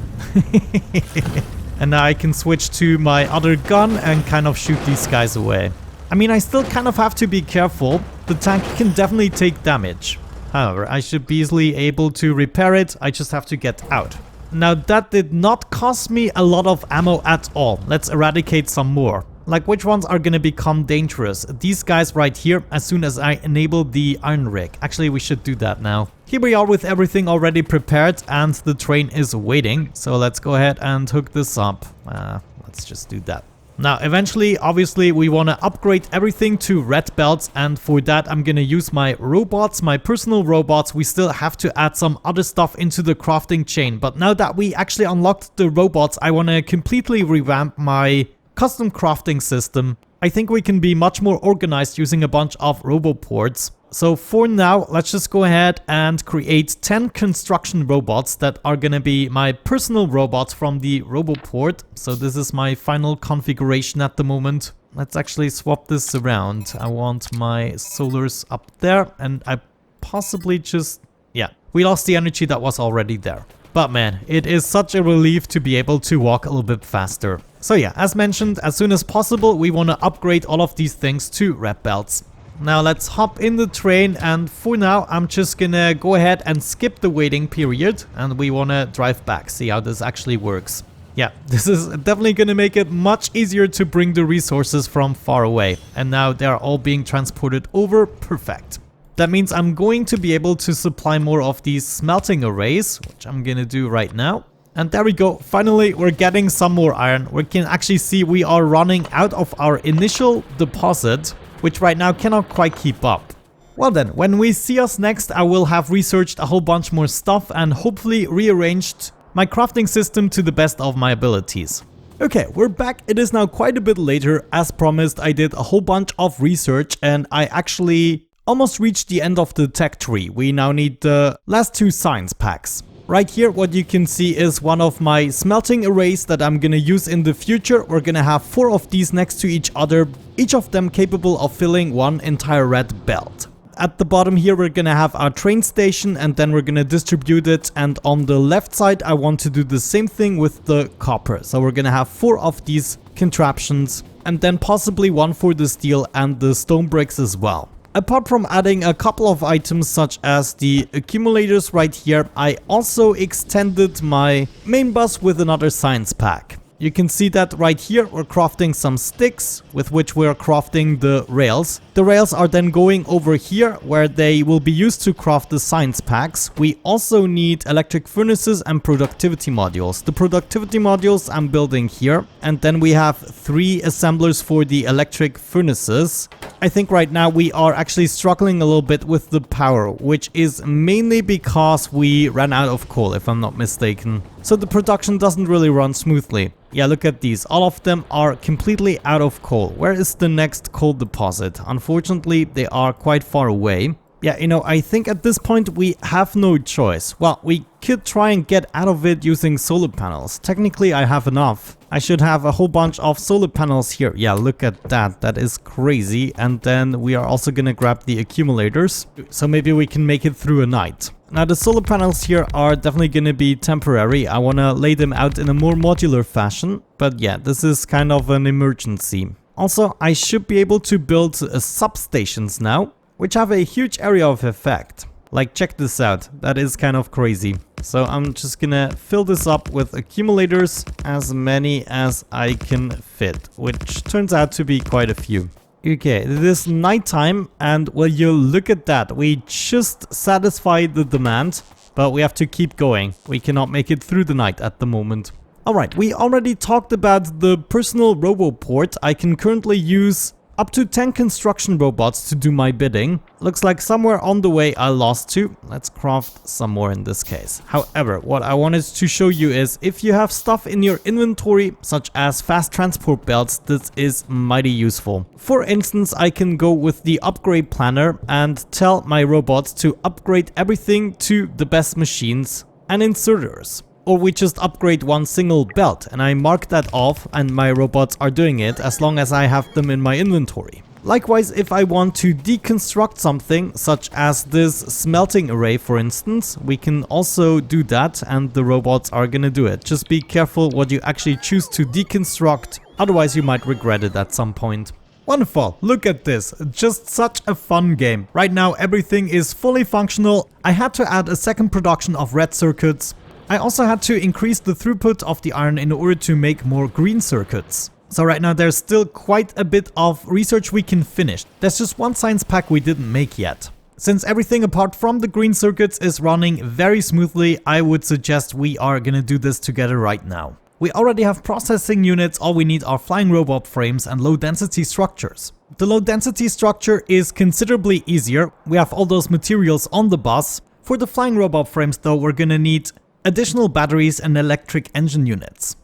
And now I can switch to my other gun and kind of shoot these guys away. I mean, I still kind of have to be careful. The tank can definitely take damage. However, I should be easily able to repair it. I just have to get out. Now, that did not cost me a lot of ammo at all. Let's eradicate some more. Like, which ones are gonna become dangerous? These guys right here, as soon as I enable the iron rig. Actually, we should do that now. Here we are with everything already prepared and the train is waiting. So let's go ahead and hook this up. Let's just do that. Now, eventually, obviously, we want to upgrade everything to red belts, and for that, I'm going to use my robots, my personal robots. We still have to add some other stuff into the crafting chain, but now that we actually unlocked the robots, I want to completely revamp my custom crafting system. I think we can be much more organized using a bunch of roboports. So for now, let's just go ahead and create 10 construction robots that are gonna be my personal robots from the roboport. So this is my final configuration at the moment. Let's actually swap this around. I want my solars up there, and I possibly just... yeah, we lost the energy that was already there. But man, it is such a relief to be able to walk a little bit faster. So yeah, as mentioned, as soon as possible, we want to upgrade all of these things to red belts. Now let's hop in the train, and for now I'm just gonna go ahead and skip the waiting period, and we wanna drive back, see how this actually works. Yeah, this is definitely gonna make it much easier to bring the resources from far away, and now they're all being transported over. Perfect. That means I'm going to be able to supply more of these smelting arrays, which I'm gonna do right now. And there we go, finally we're getting some more iron. We can actually see we are running out of our initial deposit, which right now cannot quite keep up. Well then, when we see us next, I will have researched a whole bunch more stuff and hopefully rearranged my crafting system to the best of my abilities. Okay, we're back. It is now quite a bit later. As promised, I did a whole bunch of research and I actually almost reached the end of the tech tree. We now need the last 2 science packs. Right here, what you can see is one of my smelting arrays that I'm gonna use in the future. We're gonna have 4 of these next to each other, each of them capable of filling one entire red belt. At the bottom here, we're gonna have our train station, and then we're gonna distribute it. And on the left side, I want to do the same thing with the copper. So we're gonna have 4 of these contraptions, and then possibly 1 for the steel and the stone bricks as well. Apart from adding a couple of items such as the accumulators right here, I also extended my main bus with another science pack. You can see that right here we're crafting some sticks with which we're crafting the rails. The rails are then going over here where they will be used to craft the science packs. We also need electric furnaces and productivity modules. The productivity modules I'm building here, and then we have 3 assemblers for the electric furnaces. I think right now we are actually struggling a little bit with the power, which is mainly because we ran out of coal, if I'm not mistaken. So the production doesn't really run smoothly. Yeah, look at these. All of them are completely out of coal. Where is the next coal deposit? Unfortunately, they are quite far away. Yeah, you know, I think at this point we have no choice. Well, we could try and get out of it using solar panels. Technically, I have enough. I should have a whole bunch of solar panels here. Yeah, look at that. That is crazy. And then we are also gonna grab the accumulators. So maybe we can make it through a night. Now, the solar panels here are definitely gonna be temporary. I wanna lay them out in a more modular fashion. But yeah, this is kind of an emergency. Also, I should be able to build substations now, which have a huge area of effect. Like, check this out. That is kind of crazy. So I'm just gonna fill this up with accumulators, as many as I can fit, which turns out to be quite a few. Okay, it is nighttime, and well, you look at that. We just satisfied the demand, but we have to keep going. We cannot make it through the night at the moment. Alright, we already talked about the personal roboport. I can currently use up to 10 construction robots to do my bidding. Looks like somewhere on the way I lost 2. Let's craft some more in this case. However, what I wanted to show you is if you have stuff in your inventory, such as fast transport belts, this is mighty useful. For instance, I can go with the upgrade planner and tell my robots to upgrade everything to the best machines. and inserters. Or we just upgrade one single belt, and I mark that off and my robots are doing it as long as I have them in my inventory. Likewise, if I want to deconstruct something, such as this smelting array for instance, we can also do that and the robots are gonna do it. Just be careful what you actually choose to deconstruct, otherwise you might regret it at some point. Wonderful, look at this, just such a fun game. Right now everything is fully functional. I had to add a second production of red circuits. I also had to increase the throughput of the iron in order to make more green circuits. So right now there's still quite a bit of research we can finish. There's just one science pack we didn't make yet. Since everything apart from the green circuits is running very smoothly, I would suggest we are gonna do this together right now. We already have processing units, all we need are flying robot frames and low density structures. The low density structure is considerably easier. We have all those materials on the bus. For the flying robot frames though, we're gonna need additional batteries and electric engine units.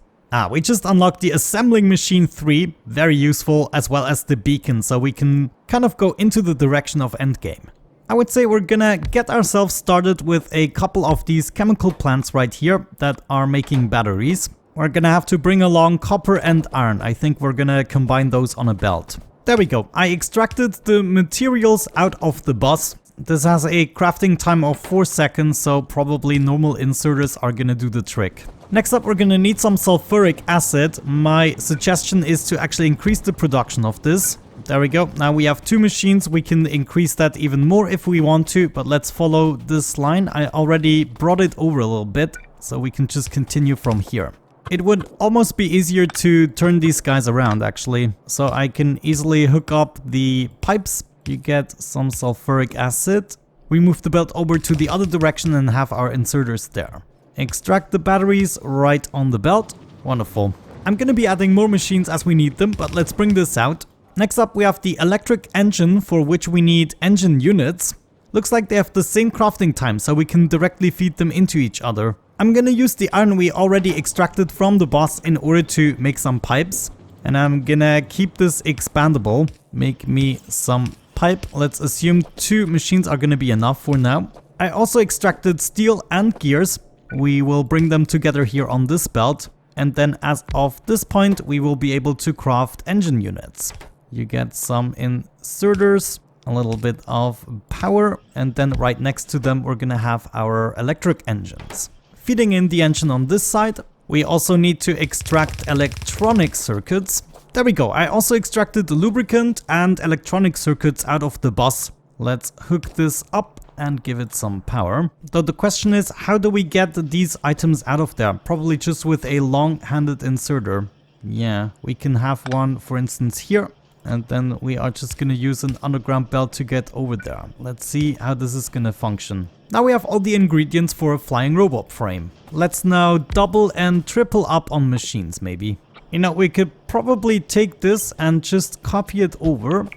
We just unlocked the assembling machine 3, very useful, as well as the beacon, so we can kind of go into the direction of endgame. I would say we're gonna get ourselves started with a couple of these chemical plants right here that are making batteries. We're gonna have to bring along copper and iron. I think we're gonna combine those on a belt. There we go. I extracted the materials out of the bus. This has a crafting time of 4 seconds, so probably normal inserters are gonna do the trick. Next up, we're gonna need some sulfuric acid. My suggestion is to actually increase the production of this. There we go. Now we have 2 machines. We can increase that even more if we want to, but let's follow this line. I already brought it over a little bit, so we can just continue from here. It would almost be easier to turn these guys around actually, so I can easily hook up the pipes. You get some sulfuric acid. We move the belt over to the other direction and have our inserters there. Extract the batteries right on the belt. Wonderful. I'm gonna be adding more machines as we need them, but let's bring this out. Next up we have the electric engine, for which we need engine units. Looks like they have the same crafting time, so we can directly feed them into each other. I'm gonna use the iron we already extracted from the boss in order to make some pipes. And I'm gonna keep this expandable. Make me some pipe. Let's assume 2 machines are gonna be enough for now. I also extracted steel and gears. We will bring them together here on this belt. And then as of this point, we will be able to craft engine units. You get some inserters, a little bit of power, and then right next to them, we're gonna have our electric engines. Feeding in the engine on this side, we also need to extract electronic circuits. There we go. I also extracted the lubricant and electronic circuits out of the bus. Let's hook this up and give it some power. Though the question is, how do we get these items out of there? Probably just with a long-handed inserter. Yeah, we can have one, for instance, here. And then we are just gonna use an underground belt to get over there. Let's see how this is gonna function. Now we have all the ingredients for a flying robot frame. Let's now double and triple up on machines, maybe. You know, we could probably take this and just copy it over.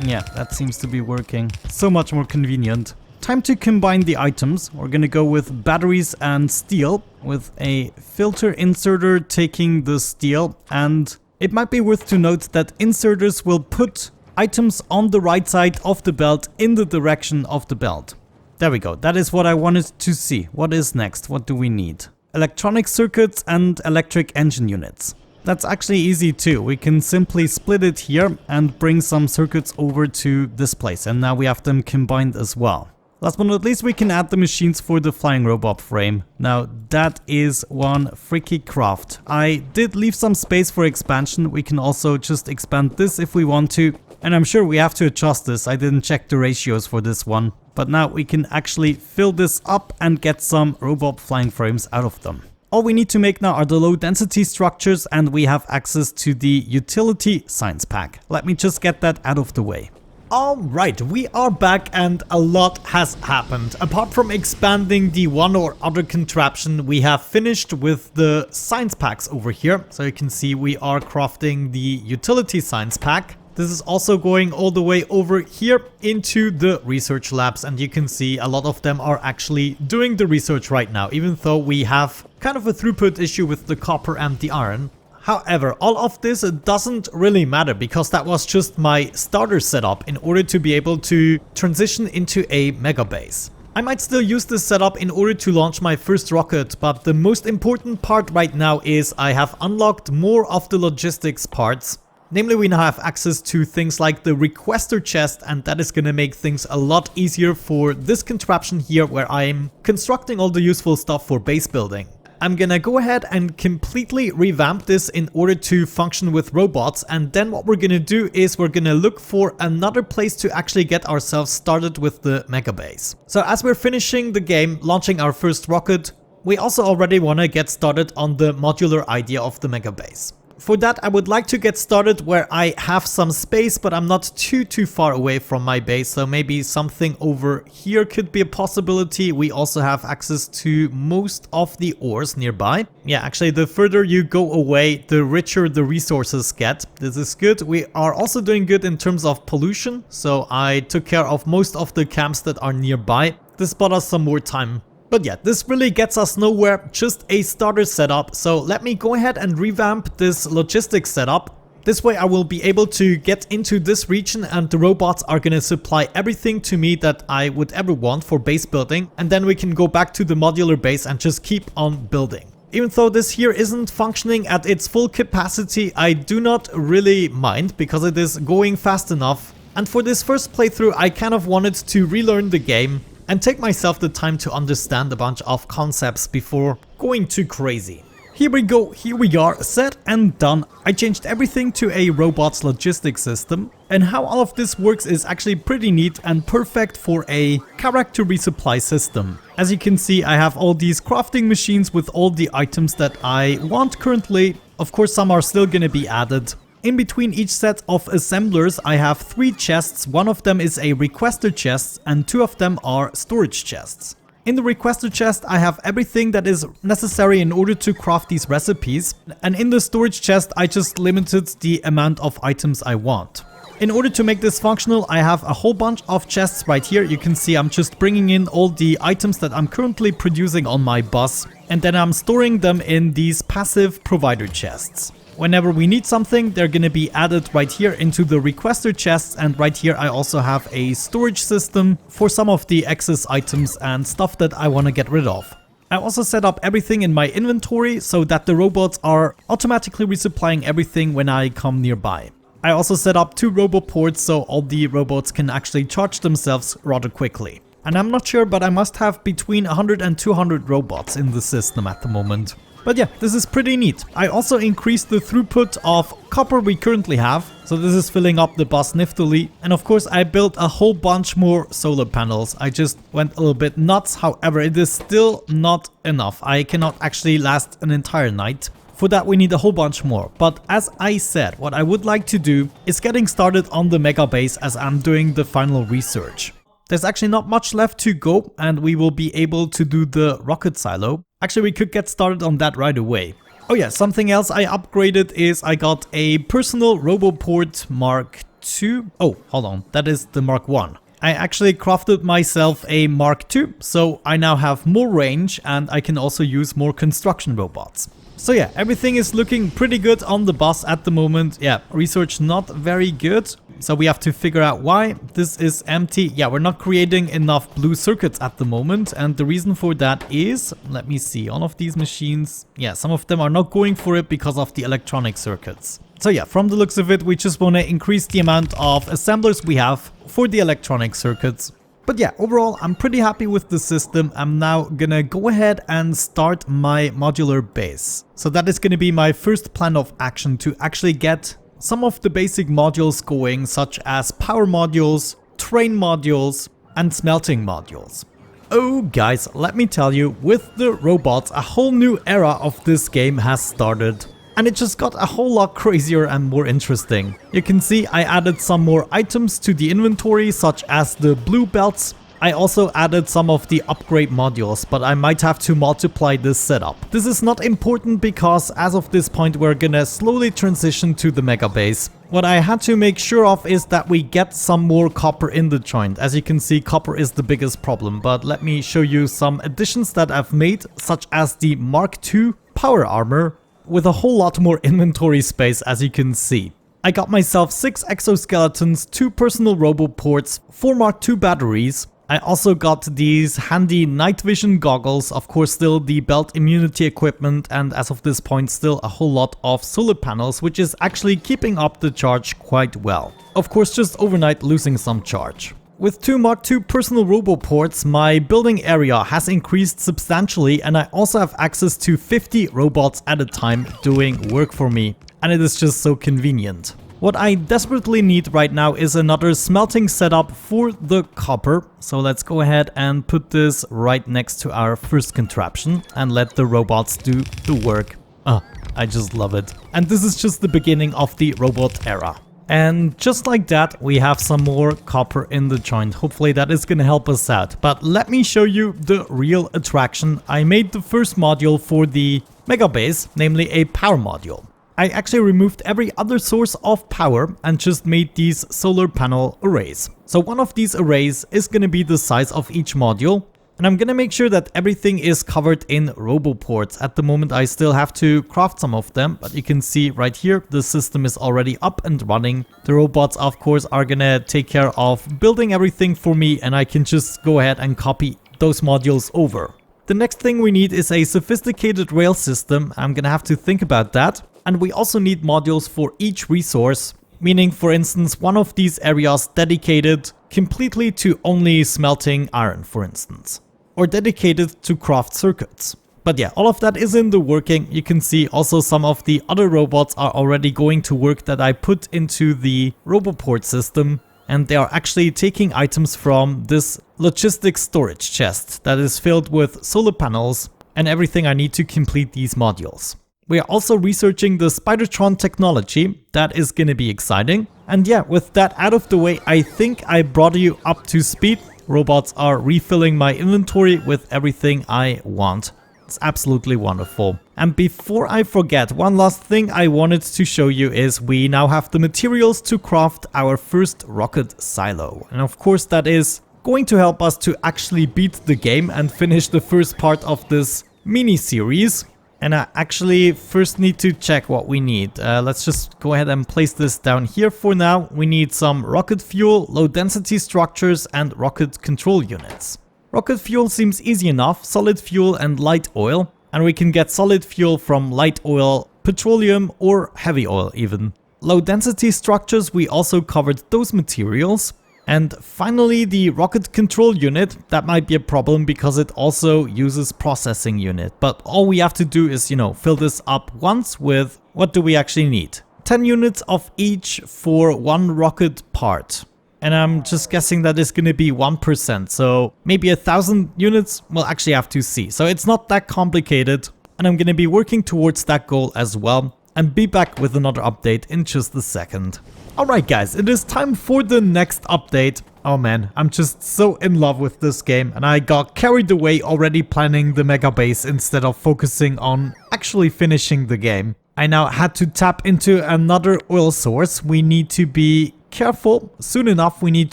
Yeah, that seems to be working. So much more convenient. Time to combine the items. We're gonna go with batteries and steel, with a filter inserter taking the steel. And it might be worth to note that inserters will put items on the right side of the belt in the direction of the belt. There we go. That is what I wanted to see. What is next? What do we need? Electronic circuits and electric engine units. That's actually easy too. We can simply split it here and bring some circuits over to this place. And now we have them combined as well. Last but not least, we can add the machines for the flying robot frame. Now that is one freaky craft. I did leave some space for expansion. We can also just expand this if we want to. And I'm sure we have to adjust this. I didn't check the ratios for this one. But now we can actually fill this up and get some robot flying frames out of them. All we need to make now are the low density structures, and we have access to the utility science pack. Let me just get that out of the way. Alright, we are back and a lot has happened. Apart from expanding the one or other contraption, we have finished with the science packs over here. So you can see we are crafting the utility science pack. This is also going all the way over here into the research labs, and you can see a lot of them are actually doing the research right now, even though we have kind of a throughput issue with the copper and the iron. However, all of this doesn't really matter because that was just my starter setup in order to be able to transition into a mega base. I might still use this setup in order to launch my first rocket, but the most important part right now is I have unlocked more of the logistics parts. Namely, we now have access to things like the requester chest, and that is gonna make things a lot easier for this contraption here where I'm constructing all the useful stuff for base building. I'm gonna go ahead and completely revamp this in order to function with robots, and then what we're gonna do is we're gonna look for another place to actually get ourselves started with the MEGABASE. So as we're finishing the game, launching our first rocket, we also already wanna get started on the modular idea of the MEGABASE. For that, I would like to get started where I have some space, but I'm not too far away from my base, so maybe something over here could be a possibility. We also have access to most of the ores nearby. Yeah, actually, the further you go away, the richer the resources get. This is good. We are also doing good in terms of pollution, so I took care of most of the camps that are nearby. This bought us some more time. But yeah, this really gets us nowhere, just a starter setup. So let me go ahead and revamp this logistics setup. This way I will be able to get into this region and the robots are gonna supply everything to me that I would ever want for base building. And then we can go back to the modular base and just keep on building. Even though this here isn't functioning at its full capacity, I do not really mind because it is going fast enough. And for this first playthrough, I kind of wanted to relearn the game and take myself the time to understand a bunch of concepts before going too crazy. Here we go, here we are, set and done. I changed everything to a robot's logistics system, and how all of this works is actually pretty neat and perfect for a character resupply system. As you can see, I have all these crafting machines with all the items that I want currently. Of course, some are still gonna be added. In between each set of assemblers, I have 3 chests. One of them is a requester chest and 2 of them are storage chests. In the requester chest, I have everything that is necessary in order to craft these recipes. And in the storage chest, I just limited the amount of items I want. In order to make this functional, I have a whole bunch of chests right here. You can see I'm just bringing in all the items that I'm currently producing on my bus. And then I'm storing them in these passive provider chests. Whenever we need something, they're gonna be added right here into the requester chests, and right here I also have a storage system for some of the excess items and stuff that I want to get rid of. I also set up everything in my inventory so that the robots are automatically resupplying everything when I come nearby. I also set up 2 roboports so all the robots can actually charge themselves rather quickly. And I'm not sure, but I must have between 100 and 200 robots in the system at the moment. But yeah, this is pretty neat. I also increased the throughput of copper we currently have, so this is filling up the bus niftily. And of course I built a whole bunch more solar panels. I just went a little bit nuts, however it is still not enough. I cannot actually last an entire night. For that we need a whole bunch more. But as I said, what I would like to do is getting started on the MEGABASE as I'm doing the final research. There's actually not much left to go and we will be able to do the rocket silo. Actually, we could get started on that right away. Oh yeah, something else I upgraded is I got a personal Roboport Mark II. Oh, hold on, that is the Mark I. I actually crafted myself a Mark II, so I now have more range and I can also use more construction robots. So yeah, everything is looking pretty good on the bus at the moment. Yeah, research not very good. So we have to figure out why this is empty. Yeah, we're not creating enough blue circuits at the moment. And the reason for that is, let me see, all of these machines. Yeah, some of them are not going for it because of the electronic circuits. So yeah, from the looks of it, we just want to increase the amount of assemblers we have for the electronic circuits. But yeah, overall, I'm pretty happy with the system. I'm now gonna go ahead and start my modular base. So that is gonna be my first plan of action to actually get some of the basic modules going, such as power modules, train modules, and smelting modules. Oh guys, let me tell you, with the robots, a whole new era of this game has started. And it just got a whole lot crazier and more interesting. You can see I added some more items to the inventory, such as the blue belts. I also added some of the upgrade modules, but I might have to multiply this setup. This is not important because as of this point we're gonna slowly transition to the MEGABASE. What I had to make sure of is that we get some more copper in the joint. As you can see, copper is the biggest problem, but let me show you some additions that I've made, such as the Mark II power armor, with a whole lot more inventory space, as you can see. I got myself 6 exoskeletons, 2 personal roboports, 4 Mark II batteries, I also got these handy night vision goggles, of course still the belt immunity equipment, and as of this point still a whole lot of solar panels, which is actually keeping up the charge quite well. Of course just overnight losing some charge. With 2 Mark II personal roboports, my building area has increased substantially, and I also have access to 50 robots at a time doing work for me, and it is just so convenient. What I desperately need right now is another smelting setup for the copper, so let's go ahead and put this right next to our first contraption and let the robots do the work. I just love it. And this is just the beginning of the robot era. And just like that, we have some more copper in the joint. Hopefully that is going to help us out. But let me show you the real attraction. I made the first module for the MEGABASE, namely a power module. I actually removed every other source of power and just made these solar panel arrays. So one of these arrays is going to be the size of each module. And I'm going to make sure that everything is covered in roboports. At the moment I still have to craft some of them, but you can see right here the system is already up and running. The robots of course are going to take care of building everything for me, and I can just go ahead and copy those modules over. The next thing we need is a sophisticated rail system. I'm going to have to think about that. And we also need modules for each resource, meaning for instance one of these areas dedicated completely to only smelting iron, for instance, or dedicated to craft circuits. But yeah, all of that is in the working. You can see also some of the other robots are already going to work that I put into the roboport system, and they are actually taking items from this logistics storage chest that is filled with solar panels and everything I need to complete these modules. We are also researching the Spidertron technology. That is going to be exciting. And yeah, with that out of the way, I think I brought you up to speed. Robots are refilling my inventory with everything I want. It's absolutely wonderful. And before I forget, one last thing I wanted to show you is we now have the materials to craft our first rocket silo. And of course that is going to help us to actually beat the game and finish the first part of this mini-series. And I actually first need to check what we need. Let's just go ahead and place this down here for now. We need some rocket fuel, low density structures, and rocket control units. Rocket fuel seems easy enough, solid fuel and light oil. And we can get solid fuel from light oil, petroleum, or heavy oil even. Low density structures, we also covered those materials. And finally the rocket control unit. That might be a problem because it also uses processing unit. But all we have to do is, fill this up once with, what do we actually need? 10 units of each for one rocket part. And I'm just guessing that is going to be 1%. So maybe 1,000 units, we'll actually have to see. So it's not that complicated. And I'm going to be working towards that goal as well. And be back with another update in just a second. Alright guys, it is time for the next update. Oh man, I'm just so in love with this game, and I got carried away already planning the MEGABASE instead of focusing on actually finishing the game. I now had to tap into another oil source. We need to be careful. Soon enough we need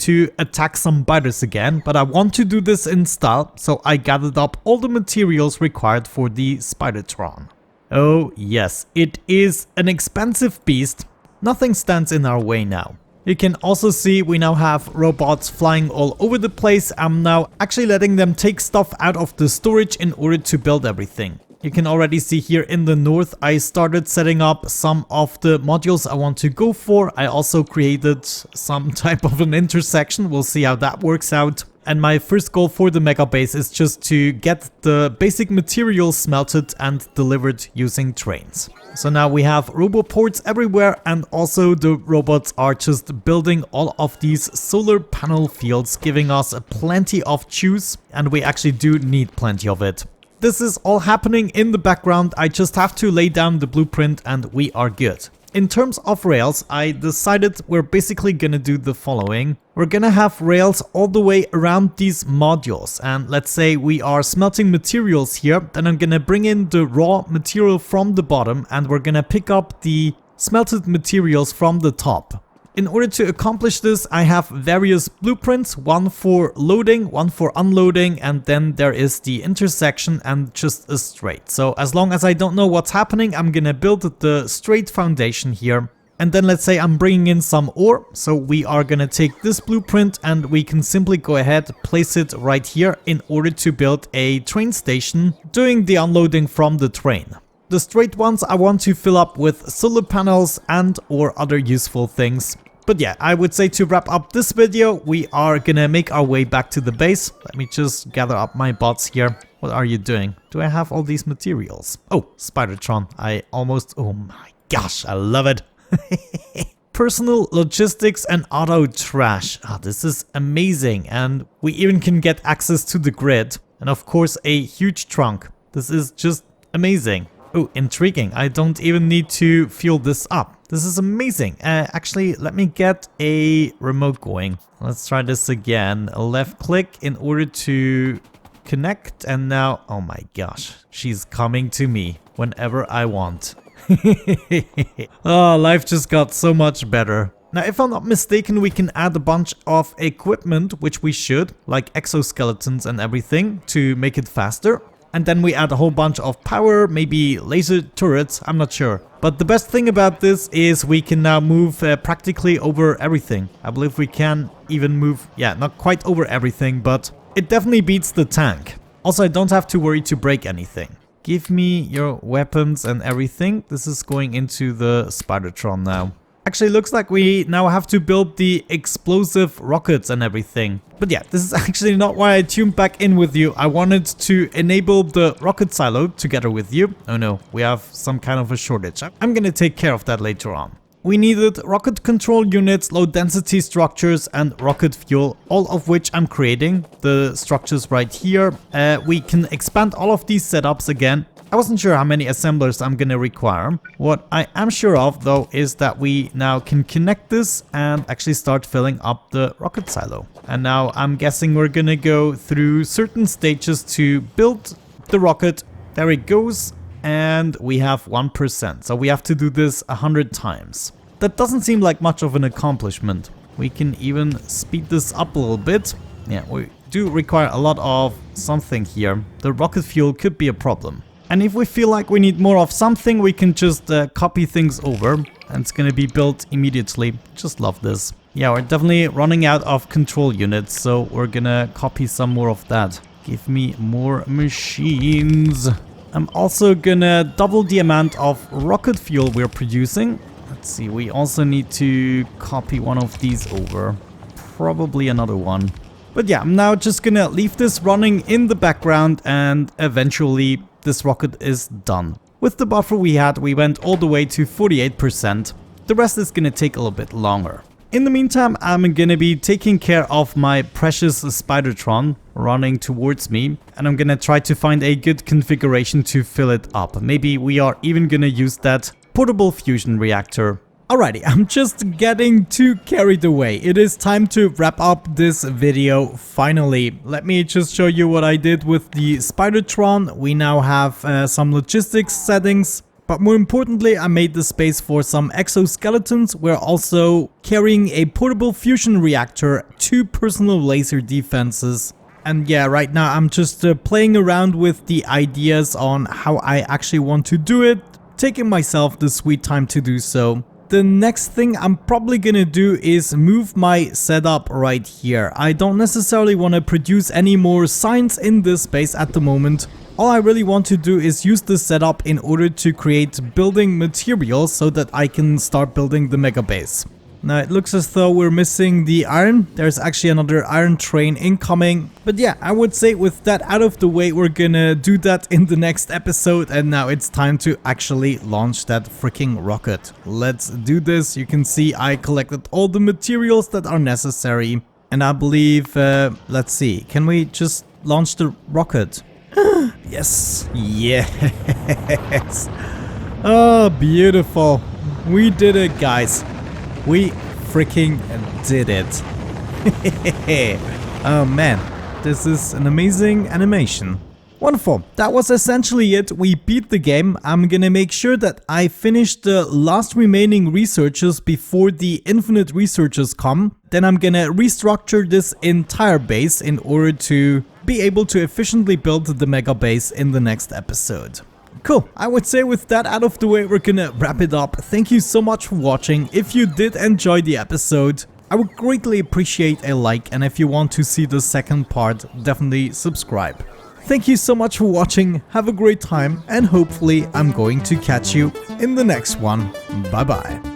to attack some biters again, but I want to do this in style, so I gathered up all the materials required for the Spidertron. Oh yes, it is an expensive beast. Nothing stands in our way now. You can also see we now have robots flying all over the place. I'm now actually letting them take stuff out of the storage in order to build everything. You can already see here in the north, I started setting up some of the modules I want to go for. I also created some type of an intersection. We'll see how that works out. And my first goal for the MEGABASE is just to get the basic materials smelted and delivered using trains. So now we have roboports everywhere, and also the robots are just building all of these solar panel fields, giving us plenty of juice, and we actually do need plenty of it. This is all happening in the background. I just have to lay down the blueprint and we are good. In terms of rails, I decided we're basically gonna do the following. We're gonna have rails all the way around these modules, and let's say we are smelting materials here, then I'm gonna bring in the raw material from the bottom and we're gonna pick up the smelted materials from the top. In order to accomplish this, I have various blueprints, one for loading, one for unloading, and then there is the intersection and just a straight. So as long as I don't know what's happening, I'm gonna build the straight foundation here. And then let's say I'm bringing in some ore. So we are gonna take this blueprint and we can simply go ahead, place it right here in order to build a train station, doing the unloading from the train. The straight ones I want to fill up with solar panels and or other useful things. But yeah, I would say to wrap up this video, we are gonna make our way back to the base. Let me just gather up my bots here. What are you doing? Do I have all these materials? Oh, Spidertron. Oh my gosh, I love it. Personal logistics and auto trash. This is amazing. And we even can get access to the grid. And of course, a huge trunk. This is just amazing. Oh, intriguing. I don't even need to fuel this up. This is amazing. Actually, let me get a remote going. Let's try this again. A left click in order to connect. And now, oh my gosh, she's coming to me whenever I want. Oh, life just got so much better. Now, if I'm not mistaken, we can add a bunch of equipment, which we should, like exoskeletons and everything, to make it faster. And then we add a whole bunch of power, maybe laser turrets, I'm not sure. But the best thing about this is we can now move practically over everything. I believe we can even move, yeah, not quite over everything, but it definitely beats the tank. Also, I don't have to worry to break anything. Give me your weapons and everything. This is going into the Spidertron now. Actually, looks like we now have to build the explosive rockets and everything. But yeah, this is actually not why I tuned back in with you. I wanted to enable the rocket silo together with you. Oh no, we have some kind of a shortage. I'm gonna take care of that later on. We needed rocket control units, low density structures and rocket fuel, all of which I'm creating. The structures right here. We can expand all of these setups again. I wasn't sure how many assemblers I'm gonna require. What I am sure of though is that we now can connect this and actually start filling up the rocket silo. And now I'm guessing we're gonna go through certain stages to build the rocket. There it goes. And we have 1%. So we have to do this 100 times. That doesn't seem like much of an accomplishment. We can even speed this up a little bit. Yeah, we do require a lot of something here. The rocket fuel could be a problem. And if we feel like we need more of something, we can just copy things over. And it's gonna be built immediately. Just love this. Yeah, we're definitely running out of control units. So we're gonna copy some more of that. Give me more machines. I'm also gonna double the amount of rocket fuel we're producing. Let's see, we also need to copy one of these over. Probably another one. But yeah, I'm now just gonna leave this running in the background and eventually this rocket is done. With the buffer we had, we went all the way to 48%. The rest is gonna take a little bit longer. In the meantime, I'm gonna be taking care of my precious Spidertron running towards me. And I'm gonna try to find a good configuration to fill it up. Maybe we are even gonna use that portable fusion reactor. Alrighty, I'm just getting too carried away. It is time to wrap up this video finally. Let me just show you what I did with the Spidertron. We now have some logistics settings. But more importantly, I made the space for some exoskeletons. We're also carrying a portable fusion reactor, 2 personal laser defenses. And yeah, right now I'm just playing around with the ideas on how I actually want to do it, taking myself the sweet time to do so. The next thing I'm probably gonna do is move my setup right here. I don't necessarily want to produce any more signs in this space at the moment. All I really want to do is use this setup in order to create building materials so that I can start building the mega base. Now it looks as though we're missing the iron. There's actually another iron train incoming. But yeah, I would say with that out of the way, we're gonna do that in the next episode. And now it's time to actually launch that freaking rocket. Let's do this. You can see I collected all the materials that are necessary. And I believe, let's see, can we just launch the rocket? Yes. Yes. Oh, beautiful. We did it, guys. We freaking did it. Oh man, this is an amazing animation. Wonderful. That was essentially it. We beat the game. I'm gonna make sure that I finish the last remaining researches before the infinite researches come. Then I'm gonna restructure this entire base in order to be able to efficiently build the mega base in the next episode. Cool, I would say with that out of the way, we're gonna wrap it up. Thank you so much for watching. If you did enjoy the episode, I would greatly appreciate a like, and if you want to see the second part, definitely subscribe. Thank you so much for watching, have a great time, and hopefully I'm going to catch you in the next one. Bye bye.